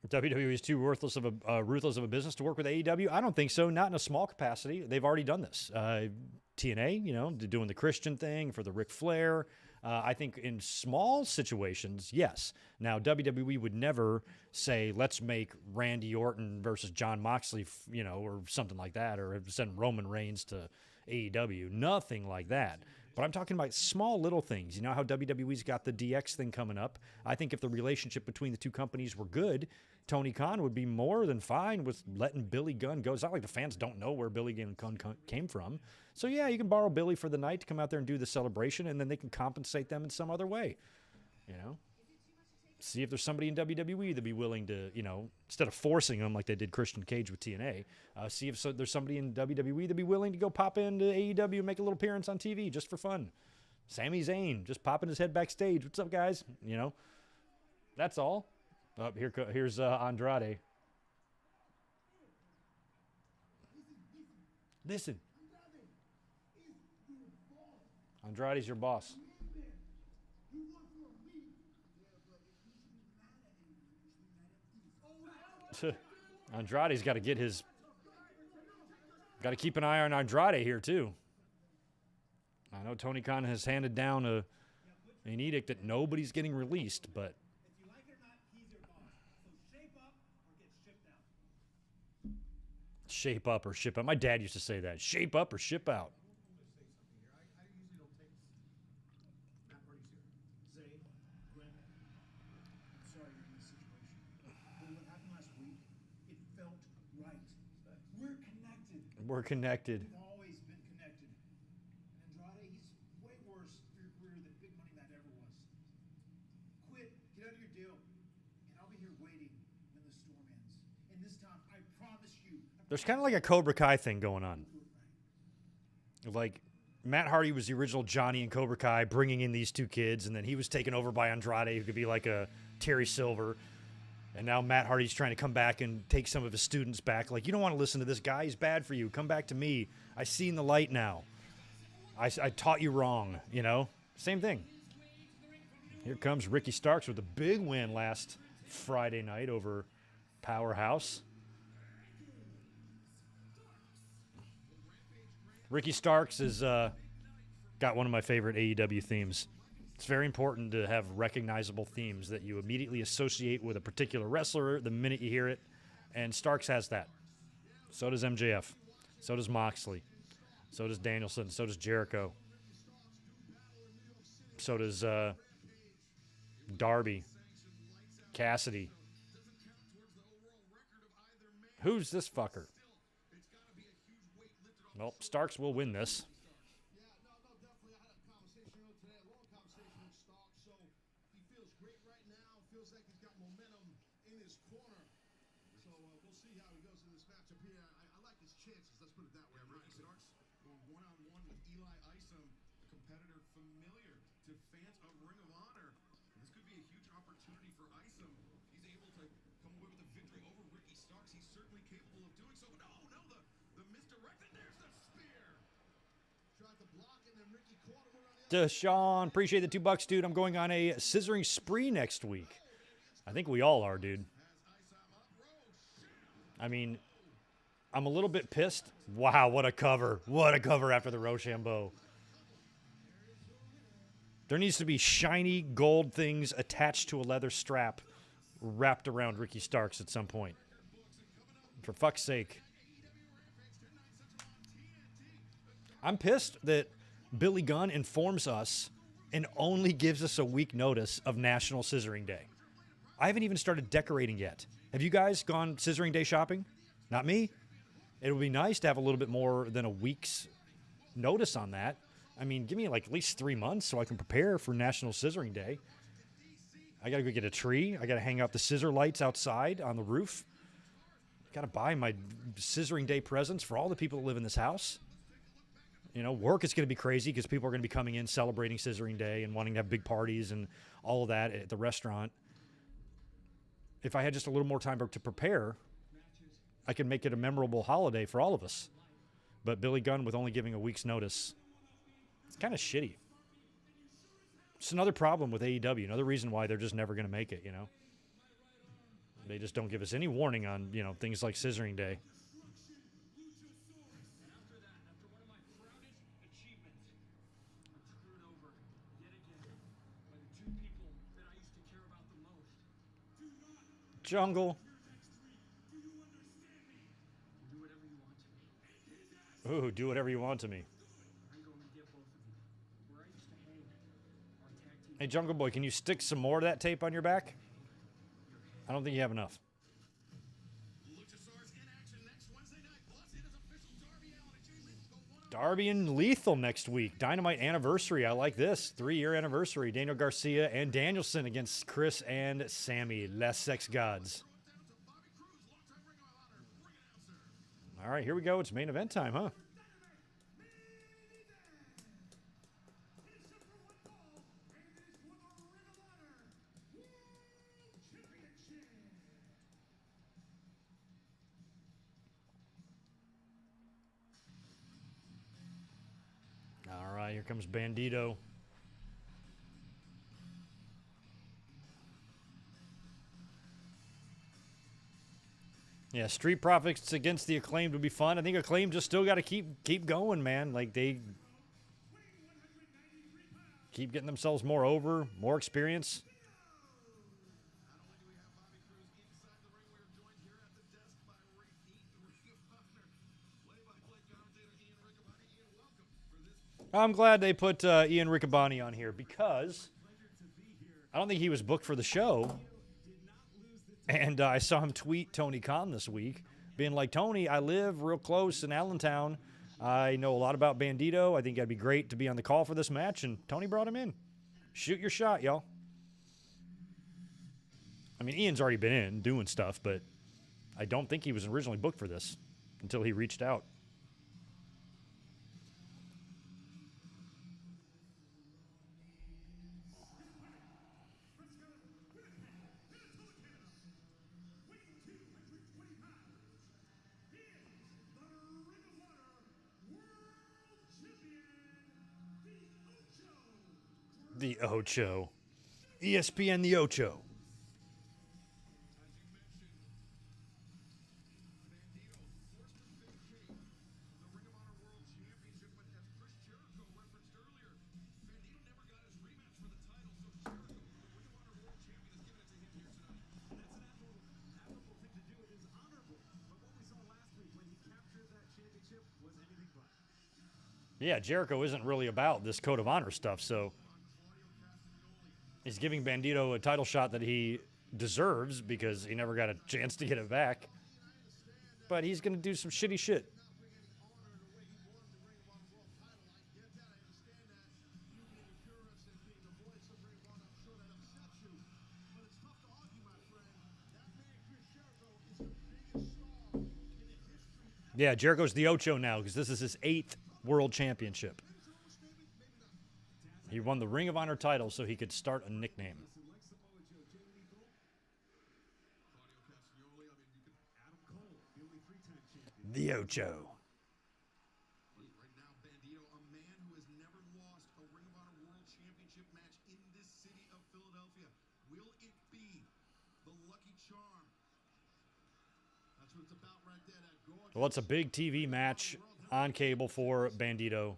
WWE is too ruthless of a business to work with AEW? I don't think so. Not in a small capacity. They've already done this. TNA, doing the Christian thing for the Ric Flair. I think in small situations, yes. Now, WWE would never say, let's make Randy Orton versus John Moxley, or something like that, or send Roman Reigns to AEW. Nothing like that. But I'm talking about small little things. You know how WWE's got the DX thing coming up? I think if the relationship between the two companies were good, Tony Khan would be more than fine with letting Billy Gunn go. It's not like the fans don't know where Billy Gunn came from. So, yeah, you can borrow Billy for the night to come out there and do the celebration, and then they can compensate them in some other way. See if there's somebody in WWE that'd be willing to, instead of forcing them like they did Christian Cage with TNA, see if there's somebody in WWE that'd be willing to go pop into AEW and make a little appearance on TV just for fun. Sami Zayn, just popping his head backstage. What's up, guys? That's all. Here's Andrade. Listen. Andrade's your boss. Andrade's got to get his... Got to keep an eye on Andrade here, too. I know Tony Khan has handed down an edict that nobody's getting released, but... If you like it or not, he's your boss. So shape up or get shipped out. Shape up or ship out. My dad used to say that. Shape up or ship out. I usually don't take Matt Hardy's here. Zay, Glenn, I'm sorry you're in this situation. But what happened last week, it felt right. We're connected. We're connected. We've always been connected. And Andrade, he's way worse for your career than Big Money Matt ever was. Quit, get out of your deal, and I'll be here waiting when the storm ends. And this time, I promise you. There's kind of like a Cobra Kai thing going on. Like, Matt Hardy was the original Johnny in Cobra Kai, bringing in these two kids, and then he was taken over by Andrade, who could be like a Terry Silver. And now Matt Hardy's trying to come back and take some of his students back. Like, you don't want to listen to this guy. He's bad for you. Come back to me. I see in the light now. I taught you wrong, Same thing. Here comes Ricky Starks with a big win last Friday night over Powerhouse. Ricky Starks has got one of my favorite AEW themes. It's very important to have recognizable themes that you immediately associate with a particular wrestler the minute you hear it. And Starks has that. So does MJF. So does Moxley. So does Danielson. So does Jericho. So does Darby. Cassidy. Who's this fucker? Well, Starks will win this. Yeah, no, definitely. I had a conversation today, a long conversation with Stark. So he feels great right now. Feels like he's got momentum in his corner. So we'll see how he goes in this matchup here. I like his chances. Let's put it that way. Yeah, Ricky Starks going one-on-one with Eli Isom, a competitor familiar to fans of Ring of Honor. This could be a huge opportunity for Isom. He's able to come away with a victory over Ricky Starks. He's certainly capable of doing so. No, the misdirection. There's the spear. Tried to block it, and Ricky caught him on the other. Deshaun, appreciate the $2, dude. I'm going on a scissoring spree next week. I think we all are, dude. I mean, I'm a little bit pissed. Wow, what a cover. What a cover after the Rochambeau. There needs to be shiny gold things attached to a leather strap wrapped around Ricky Starks at some point. For fuck's sake. I'm pissed that Billy Gunn informs us and only gives us a week notice of National Scissoring Day. I haven't even started decorating yet. Have you guys gone Scissoring Day shopping? Not me. It would be nice to have a little bit more than a week's notice on that. I mean, give me like at least 3 months so I can prepare for National Scissoring Day. I got to go get a tree. I got to hang out the scissor lights outside on the roof. Got to buy my Scissoring Day presents for all the people that live in this house. You know, work is going to be crazy because people are going to be coming in celebrating Scissoring Day and wanting to have big parties and all of that at the restaurant. If I had just a little more time to prepare, I could make it a memorable holiday for all of us. But Billy Gunn, with only giving a week's notice, it's kind of shitty. It's another problem with AEW. Another reason why they're just never going to make it, you know. They just don't give us any warning on, you know, things like Scissoring Day. Jungle. Ooh, do whatever you want to me. Hey, Jungle Boy, can you stick some more of that tape on your back? I don't think you have enough. Darby and Lethal next week. Dynamite anniversary. I like this. 3-year anniversary. Daniel Garcia and Danielson against Chris and Sammy. Les Sex Gods. All right, here we go. It's main event time, huh? All right, here comes Bandito. Yeah, Street Profits against the Acclaimed would be fun. I think Acclaimed just still got to keep going, man. Like, they keep getting themselves more over, more experience. I'm glad they put Ian Riccaboni on here because I don't think he was booked for the show. And I saw him tweet Tony Khan this week, being like, Tony, I live real close in Allentown. I know a lot about Bandito. I think it'd be great to be on the call for this match. And Tony brought him in. Shoot your shot, y'all. I mean, Ian's already been in doing stuff, but I don't think he was originally booked for this until he reached out. The Ocho. ESPN The Ocho. Yeah, Jericho isn't really about this Code of Honor stuff, so he's giving Bandito a title shot that he deserves because he never got a chance to get it back. But he's going to do some shitty shit. Yeah, Jericho's the Ocho now because this is his 8th World Championship. He won the Ring of Honor title so he could start a nickname. The Ocho. Right now, Bandito, a man who has never lost a Ring of Honor World Championship match in this city of Philadelphia. Will it be the Lucky Charm? That's what it's about right there. That gorgeous. Well, it's a big TV match on cable for Bandito.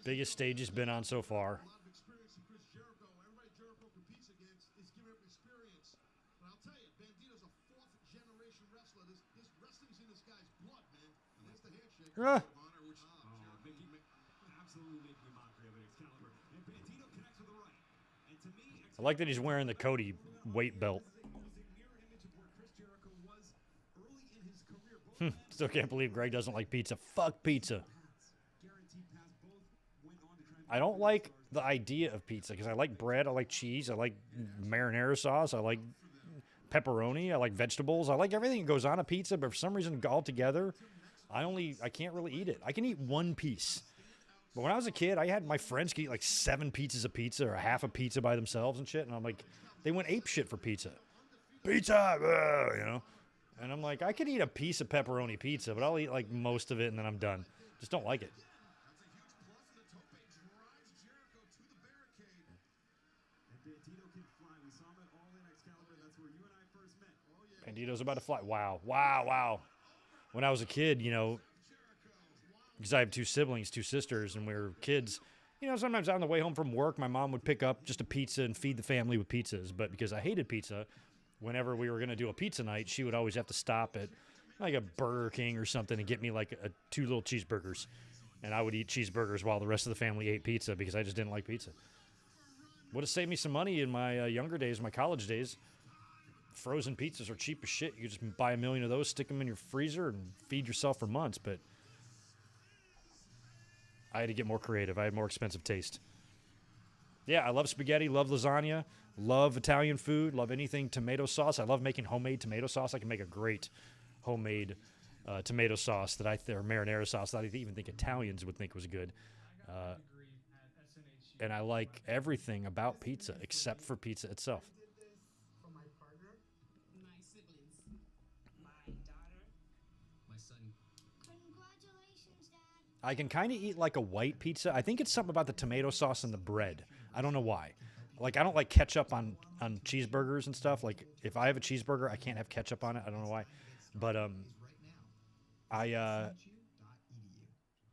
Biggest stage he's been on so far. A lot of experience in Chris Jericho. Everybody Jericho competes against is giving him experience. But I'll tell you, Bandito's a 4th-generation wrestler. This wrestling's in this guy's blood, man. And there's the handshake. Ah. Honor, which Absolutely making a mockery of it, Excalibur. And Bandito connects with the right. And to me, I like that he's wearing the Cody weight belt. it was a mirror image of where Chris Jericho was early in his career. Both Still can't believe Greg doesn't like pizza. Fuck pizza. guaranteed paths both went on to try and I don't like the idea of pizza because I like bread, I like cheese, I like marinara sauce, I like pepperoni, I like vegetables, I like everything that goes on a pizza, but for some reason all together, I can't really eat it. I can eat one piece. But when I was a kid, I had my friends could eat like 7 pizzas of pizza or half a pizza by themselves and shit, and I'm like, they went ape shit for pizza. Pizza, you know? And I'm like, I could eat a piece of pepperoni pizza, but I'll eat like most of it and then I'm done. Just don't like it. And Bandito can fly. We saw him at All In Excalibur. That's where you and I first met. Oh, yeah. Bandito's about to fly. Wow, wow, wow. When I was a kid, you know, because I have 2 siblings, 2 sisters, and we were kids, you know, sometimes on the way home from work, my mom would pick up just a pizza and feed the family with pizzas. But because I hated pizza, whenever we were going to do a pizza night, she would always have to stop at like a Burger King or something and get me like 2 little cheeseburgers. And I would eat cheeseburgers while the rest of the family ate pizza because I just didn't like pizza. Would have saved me some money in my younger days, my college days. Frozen pizzas are cheap as shit. You could just buy a million of those, stick them in your freezer, and feed yourself for months. But I had to get more creative. I had more expensive taste. Yeah, I love spaghetti, love lasagna, love Italian food, love anything tomato sauce. I love making homemade tomato sauce. I can make a great homemade tomato sauce or marinara sauce that I even think Italians would think was good. And I like everything about pizza except for pizza itself. For my partner, My siblings, my daughter, My son. congratulations, Dad. I can kind of eat like a white pizza. I think it's something about the tomato sauce and the bread. I don't know why. Like, I don't like ketchup on cheeseburgers and stuff. Like, if I have a cheeseburger, I can't have ketchup on it. I don't know why. But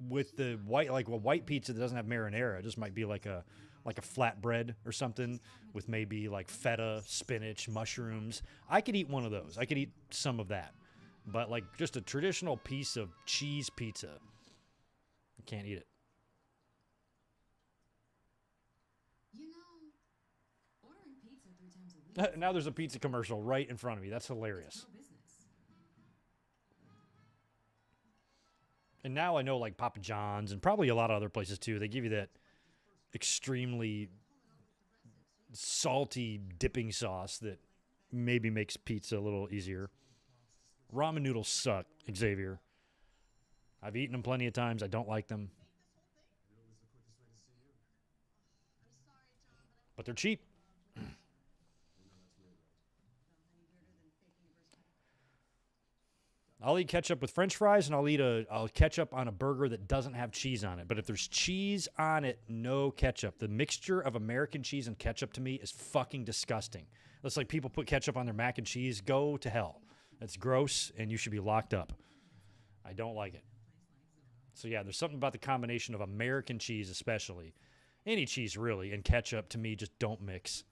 with the white, like a white pizza that doesn't have marinara, it just might be like a flatbread or something with maybe like feta, spinach, mushrooms. I could eat one of those. I could eat some of that. But like just a traditional piece of cheese pizza, I can't eat it. You know, ordering pizza 3 times a week. Now there's a pizza commercial right in front of me. That's hilarious. No business. And now I know like Papa John's and probably a lot of other places too. They give you that extremely salty dipping sauce that maybe makes pizza a little easier. Ramen noodles suck, Xavier. I've eaten them plenty of times. I don't like them. But they're cheap. I'll eat ketchup with French fries, and I'll ketchup on a burger that doesn't have cheese on it. But if there's cheese on it, no ketchup. The mixture of American cheese and ketchup to me is fucking disgusting. It's like people put ketchup on their mac and cheese. Go to hell. It's gross, and you should be locked up. I don't like it. So yeah, there's something about the combination of American cheese, especially any cheese really, and ketchup to me just don't mix.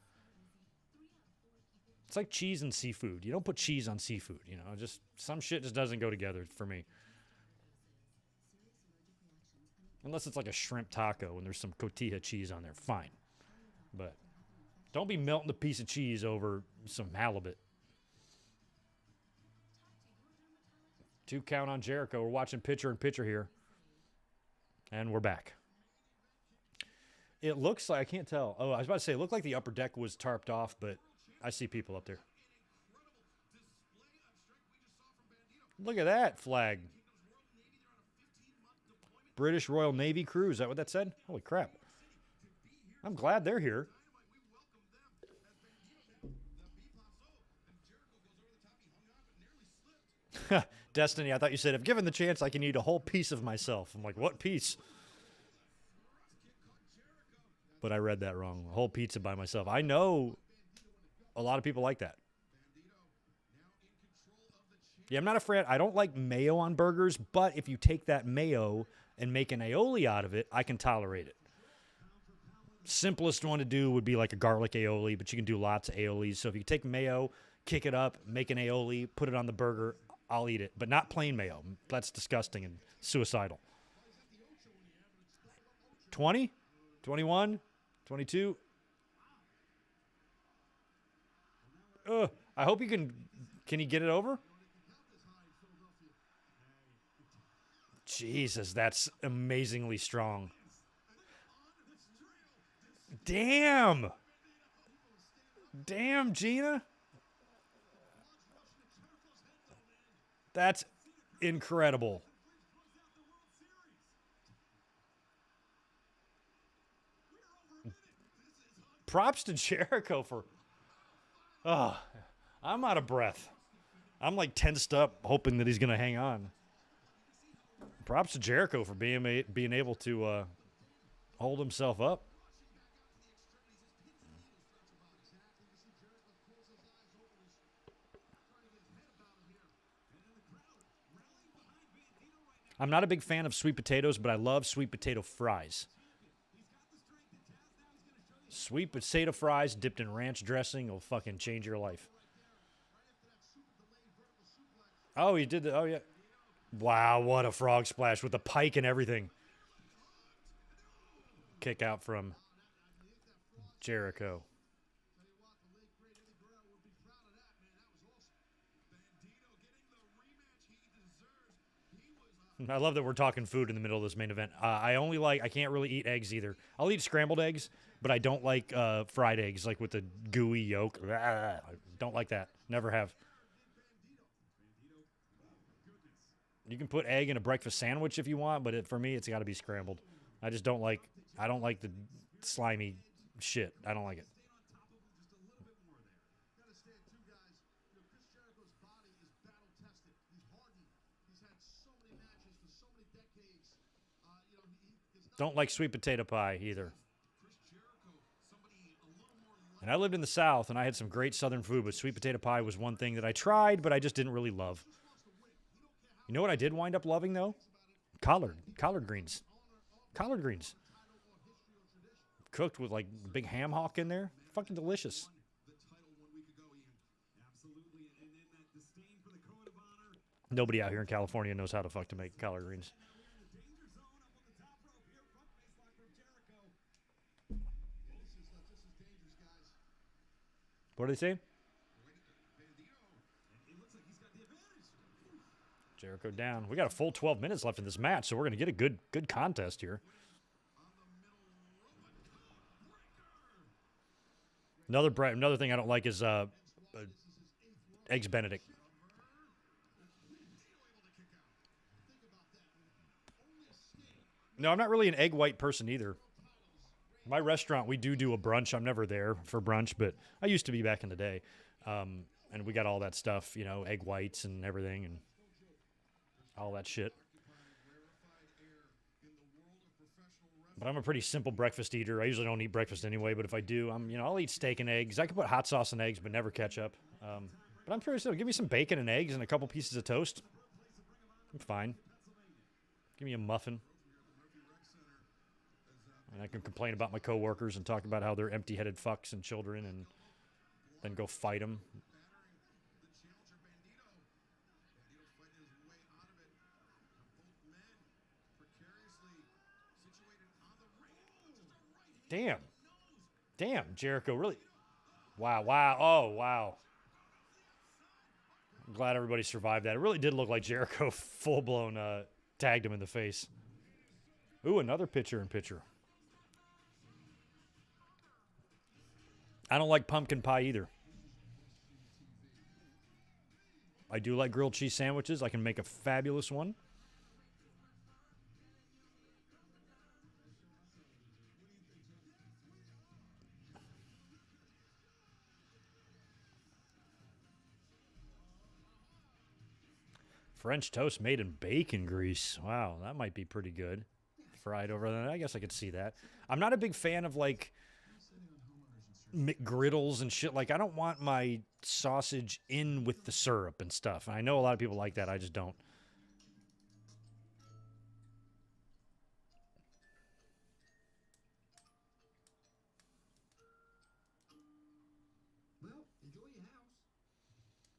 It's like cheese and seafood. You don't put cheese on seafood, you know. Just some shit just doesn't go together for me. Unless it's like a shrimp taco and there's some cotija cheese on there, fine. But don't be melting a piece of cheese over some halibut. 2 count on Jericho. We're watching picture in picture here. And we're back. It looks like, I can't tell. Oh, I was about to say, it looked like the upper deck was tarped off, but I see people up there. Look at that flag. British Royal Navy crew. Is that what that said? Holy crap. I'm glad they're here. Destiny, I thought you said, if given the chance, I can eat a whole piece of myself. I'm like, what piece? But I read that wrong. A whole pizza by myself. I know a lot of people like that. Yeah, I'm not a fan. I don't like mayo on burgers, but if you take that mayo and make an aioli out of it, I can tolerate it. Simplest one to do would be like a garlic aioli, but you can do lots of aiolis. So if you take mayo, kick it up, make an aioli, put it on the burger, I'll eat it. But not plain mayo. That's disgusting and suicidal. 20? 21? 22? I hope you can you get it over? Jesus, that's amazingly strong. Damn. Damn, Gina. That's incredible. Props to Jericho for... Oh, I'm out of breath. I'm like tensed up, hoping that he's going to hang on. Props to Jericho for being able to hold himself up. I'm not a big fan of sweet potatoes, but I love sweet potato fries. Sweet potato fries dipped in ranch dressing will fucking change your life. Oh, he did the... Oh, yeah. Wow, what a frog splash with the pike and everything. Kick out from Jericho. I love that we're talking food in the middle of this main event. I can't really eat eggs either. I'll eat scrambled eggs, but I don't like fried eggs, like with the gooey yolk. I don't like that. Never have. You can put egg in a breakfast sandwich if you want, but for me, it's got to be scrambled. I just don't like the slimy shit. I don't like it. Don't like sweet potato pie either. And I lived in the South, and I had some great Southern food, but sweet potato pie was one thing that I tried, but I just didn't really love. You know what I did wind up loving, though? Collard greens. Collard greens. Cooked with, like, big ham hock in there. Fucking delicious. Nobody out here in California knows how to fuck to make collard greens. What are they saying? Jericho down. We got a full 12 minutes left in this match, so we're going to get a good contest here. Another thing I don't like is Eggs Benedict. No, I'm not really an egg white person either. My restaurant, we do a brunch. I'm never there for brunch, but I used to be back in the day. And we got all that stuff, you know, egg whites and everything and all that shit. But I'm a pretty simple breakfast eater. I usually don't eat breakfast anyway, but if I do, I'll eat steak and eggs. I can put hot sauce and eggs, but never ketchup. But I'm pretty simple. Give me some bacon and eggs and a couple pieces of toast. I'm fine. Give me a muffin. And I can complain about my coworkers and talk about how they're empty-headed fucks and children and then go fight him. battering the challenger Bandito. Bandito fighting his way out of it. Both men precariously situated on the ring. Just a right hand Damn. Damn, Jericho really. Wow, wow. Oh, wow. I'm glad everybody survived that. It really did look like Jericho full-blown tagged him in the face. Ooh, another picture-in-picture. I don't like pumpkin pie either. I do like grilled cheese sandwiches. I can make a fabulous one. French toast made in bacon grease. Wow, that might be pretty good. Fried over there. I guess I could see that. I'm not a big fan of like McGriddles and shit. Like, I don't want my sausage in with the syrup and stuff. And I know a lot of people like that. I just don't. Well, enjoy your house.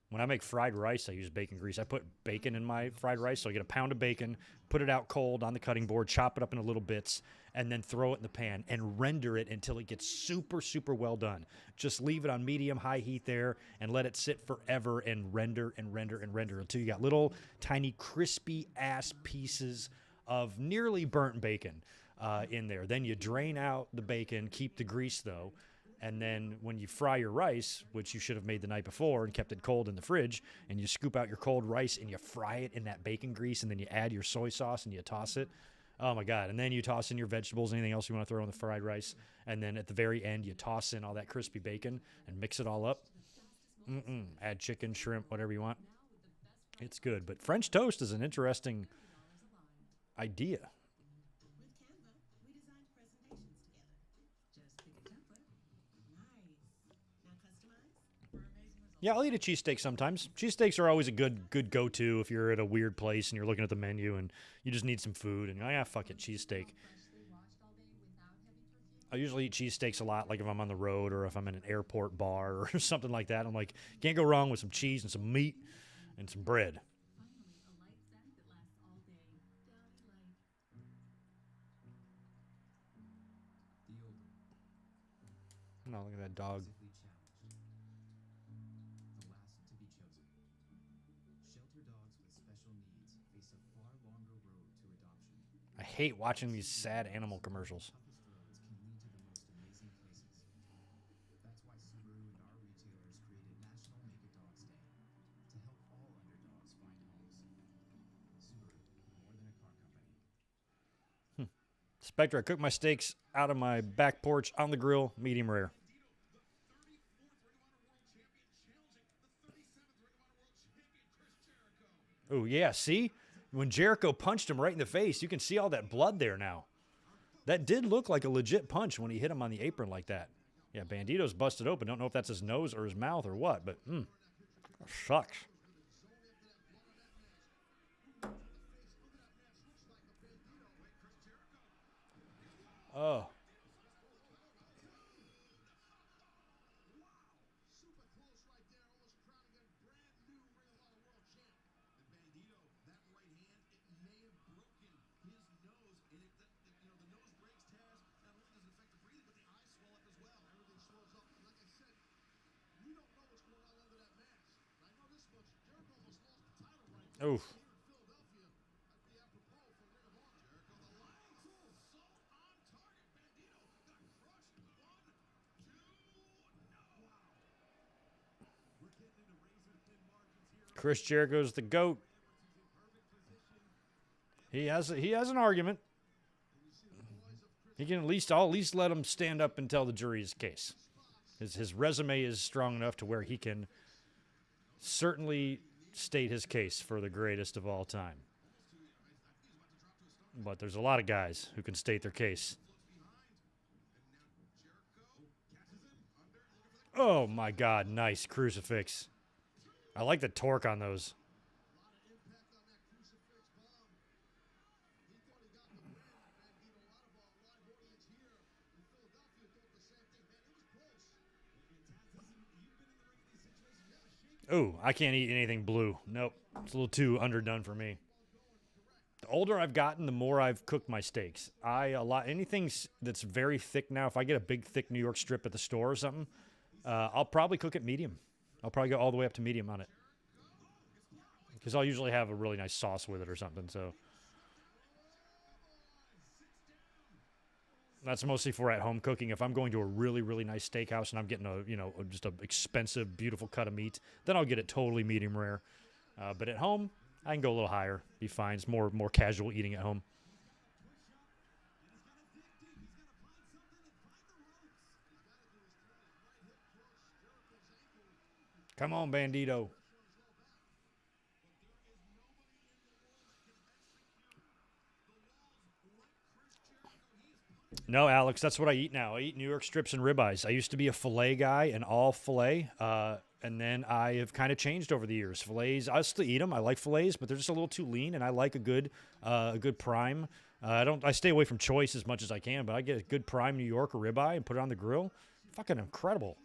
When I make fried rice, I use bacon grease. I put bacon in my fried rice, so I get a pound of bacon, put it out cold on the cutting board, chop it up into little bits, and then throw it in the pan and render it until it gets super, super well done. Just leave it on medium, high heat there and let it sit forever and render and render and render until you got little tiny crispy ass pieces of nearly burnt bacon in there. Then you drain out the bacon, keep the grease though. And then when you fry your rice, which you should have made the night before and kept it cold in the fridge, and you scoop out your cold rice and you fry it in that bacon grease, and then you add your soy sauce and you toss it. Oh, my God. And then you toss in your vegetables, anything else you want to throw in the fried rice. And then at the very end, you toss in all that crispy bacon and mix it all up. Add chicken, shrimp, whatever you want. It's good. But French toast is an interesting idea. With Canva, we designed presentations together. Just pick a template. Nice. Now customize? Yeah, I'll eat a cheesesteak sometimes. Cheesesteaks are always a good go-to if you're at a weird place and you're looking at the menu and you just need some food and fuck it, cheesesteak. I usually eat cheesesteaks a lot, like if I'm on the road or if I'm in an airport bar or something like that. I'm like, can't go wrong with some cheese and some meat and some bread. Finally, a light scent that lasts all day. Downy light. No, look at that dog. Physically challenged. The last to be chosen. Shelter dogs with special needs face a far longer road to adoption. I hate watching these sad animal commercials. Toughest roads can lead to the most amazing places. That's why Subaru and our retailers created National Naked Dogs Day to help all underdogs find homes. Subaru, more than a car company. Spectre, I cook my steaks out of my back porch on the grill, medium rare. Oh, yeah, see? When Jericho punched him right in the face, you can see all that blood there now. That did look like a legit punch when he hit him on the apron like that. Yeah, Bandito's busted open. Don't know if that's his nose or his mouth or what, but that sucks. Oh. Super close right there, almost crowning a brand new Ring of Honor World Champ. And Bandito, that right hand, it may have broken his nose, and the nose breaks Taz. Not only does it affect the breathing, but the eyes swell up as well. Everything swells up. And like I said, we don't know what's going on under that mask. I know this much. Jericho almost lost the title right there. Oof. Here in Philadelphia, that'd be apropos for Ring of Honor. Jericho, the lights, so on target. Bandito got crushed. 1, 2, no. We're getting into razor thin margins here. Chris Jericho's the GOAT. He has an argument. He can I'll at least let him stand up and tell the jury his case. His resume is strong enough to where he can certainly state his case for the greatest of all time. But there's a lot of guys who can state their case. Oh my God, nice crucifix. I like the torque on those. Impact on that crucifix bomb. He thought he got the win, Bandito. A lot of our live audience here in Philadelphia thought the same thing. Man, it was close. Taz, you've been in the Oh, I can't eat anything blue. Nope. It's a little too underdone for me. The older I've gotten, the more I've cooked my steaks. Anything that's very thick now, if I get a big, thick New York strip at the store or something, I'll probably cook it medium. I'll probably go all the way up to medium on it. Because I'll usually have a really nice sauce with it or something, so. That's mostly for at-home cooking. If I'm going to a really, really nice steakhouse and I'm getting just an expensive, beautiful cut of meat, then I'll get it totally medium rare. But at home, I can go a little higher. Be fine. It's more casual eating at home. Come on, Bandito. No, Alex, that's what I eat now. I eat New York strips and ribeyes. I used to be a filet guy and all filet, and then I have kind of changed over the years. Fillets, I still eat them. I like fillets, but they're just a little too lean, and I like a good prime. I stay away from choice as much as I can, but I get a good prime New York or ribeye and put it on the grill. Fucking incredible.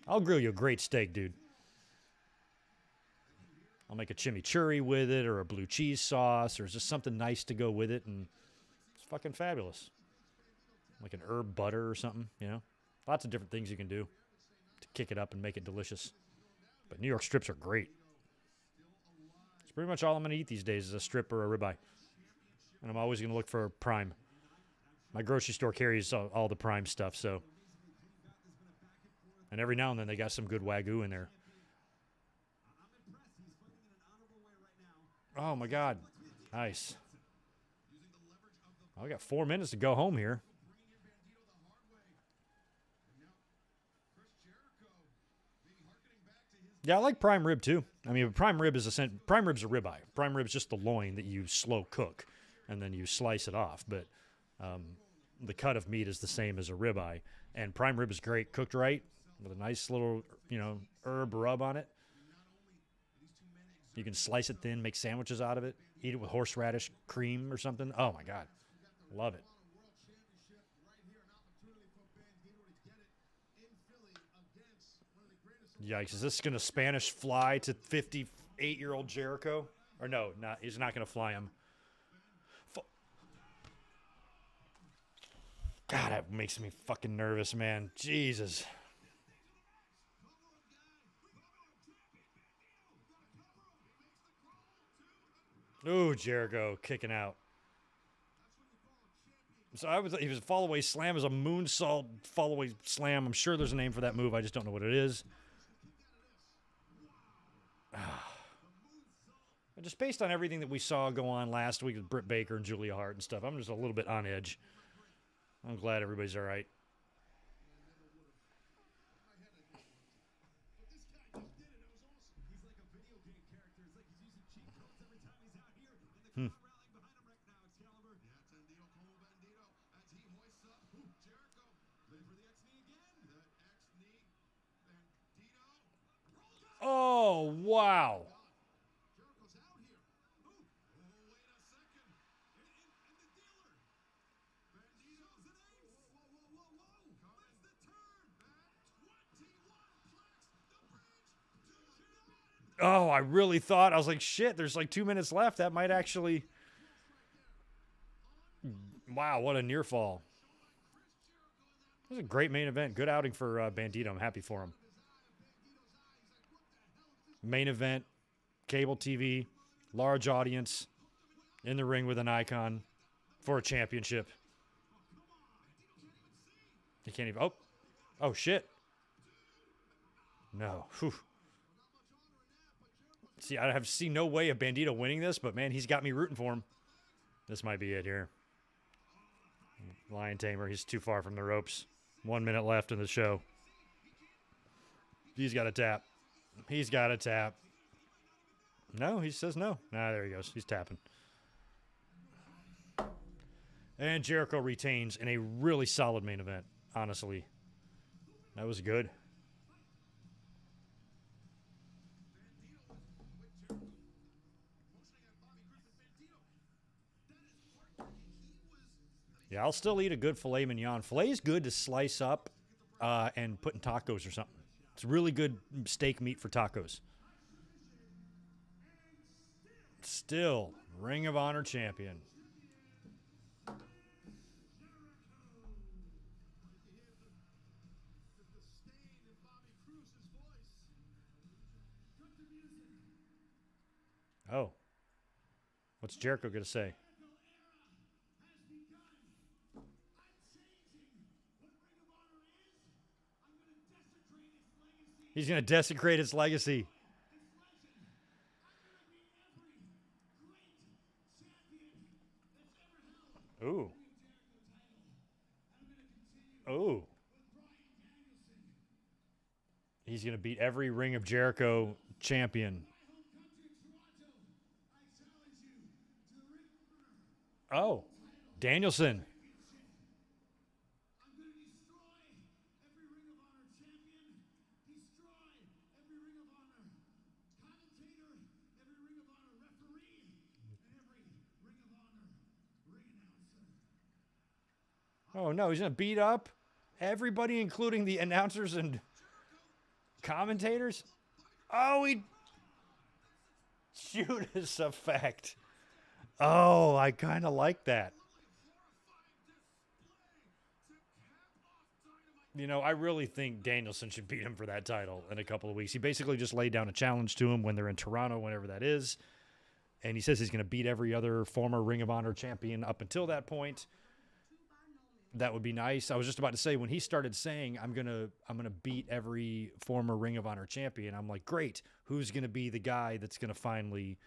I'll grill you a great steak, dude. I'll make a chimichurri with it or a blue cheese sauce or just something nice to go with it, and it's fucking fabulous. Like an herb butter or something, Lots of different things you can do to kick it up and make it delicious. But New York strips are great. It's pretty much all I'm going to eat these days is a strip or a ribeye. And I'm always going to look for a prime. My grocery store carries all the prime stuff, so. And every now and then they got some good Wagyu in there. Oh, my God. Nice. We got 4 minutes to go home here. Yeah, I like prime rib too. I mean, prime rib's a ribeye. Prime rib's just the loin that you slow cook, and then you slice it off. But the cut of meat is the same as a ribeye. And prime rib is great, cooked right, with a nice little, herb rub on it. You can slice it thin, make sandwiches out of it, eat it with horseradish cream or something. Oh my God, love it. Yikes, is this going to Spanish fly to 58-year-old Jericho? Or no, he's not going to fly him. God, that makes me fucking nervous, man. Jesus. Ooh, Jericho kicking out. So he was a fall-away slam. It was a moonsault fall-away slam. I'm sure there's a name for that move. I just don't know what it is. Just based on everything that we saw go on last week with Britt Baker and Julia Hart and stuff, I'm just a little bit on edge. I'm glad everybody's all right. Oh, wow. Oh, I really thought, I was like, shit, there's like 2 minutes left. That might actually. Wow, what a near fall. It was a great main event. Good outing for Bandito. I'm happy for him. Main event, cable TV, large audience, in the ring with an icon for a championship. You can't even. Oh, shit. No. Whew. See, I have seen no way of Bandito winning this, but man, he's got me rooting for him. This might be it here. Lion Tamer, he's too far from the ropes. 1 minute left in the show. He's got a tap. He's got a tap. No, he says no. Nah, there he goes. He's tapping. And Jericho retains in a really solid main event, honestly. That was good. Yeah, I'll still eat a good filet mignon. Filet is good to slice up and put in tacos or something. It's really good steak meat for tacos. Still, Ring of Honor champion. Oh. What's Jericho going to say? He's going to desecrate its legacy. Ooh. Ooh. He's going to beat every Ring of Jericho champion. Oh. Danielson. Oh, no, he's going to beat up everybody, including the announcers and commentators? Oh, he... Judas effect. Oh, I kind of like that. You know, I really think Danielson should beat him for that title in a couple of weeks. He basically just laid down a challenge to him when they're in Toronto, whenever that is. And he says he's going to beat every other former Ring of Honor champion up until that point. That would be nice. I was just about to say, when he started saying, I'm gonna beat every former Ring of Honor champion, I'm like, great. Who's going to be the guy that's going to finally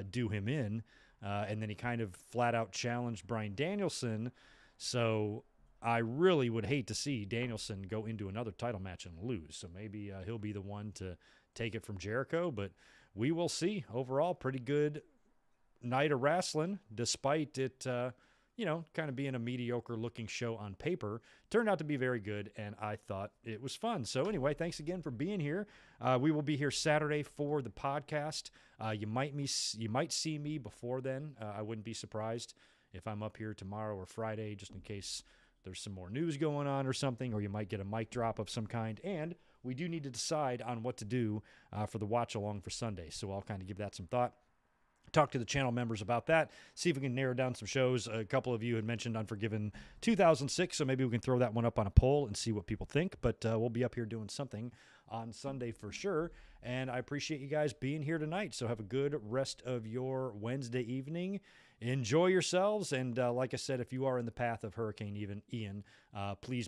do him in? And then he kind of flat out challenged Bryan Danielson. So I really would hate to see Danielson go into another title match and lose. So maybe he'll be the one to take it from Jericho, but we will see. Overall, pretty good night of wrestling, despite it, kind of being a mediocre-looking show on paper. Turned out to be very good, and I thought it was fun. So anyway, thanks again for being here. We will be here Saturday for the podcast. You might see me before then. I wouldn't be surprised if I'm up here tomorrow or Friday, just in case there's some more news going on or something, or you might get a mic drop of some kind. And we do need to decide on what to do for the watch-along for Sunday, so I'll kind of give that some thought. Talk to the channel members about that, see if we can narrow down some shows. A couple of you had mentioned Unforgiven 2006, so maybe we can throw that one up on a poll and see what people think. But we'll be up here doing something on Sunday for sure. And I appreciate you guys being here tonight. So have a good rest of your Wednesday evening. Enjoy yourselves. And like I said, if you are in the path of Hurricane Ian, please be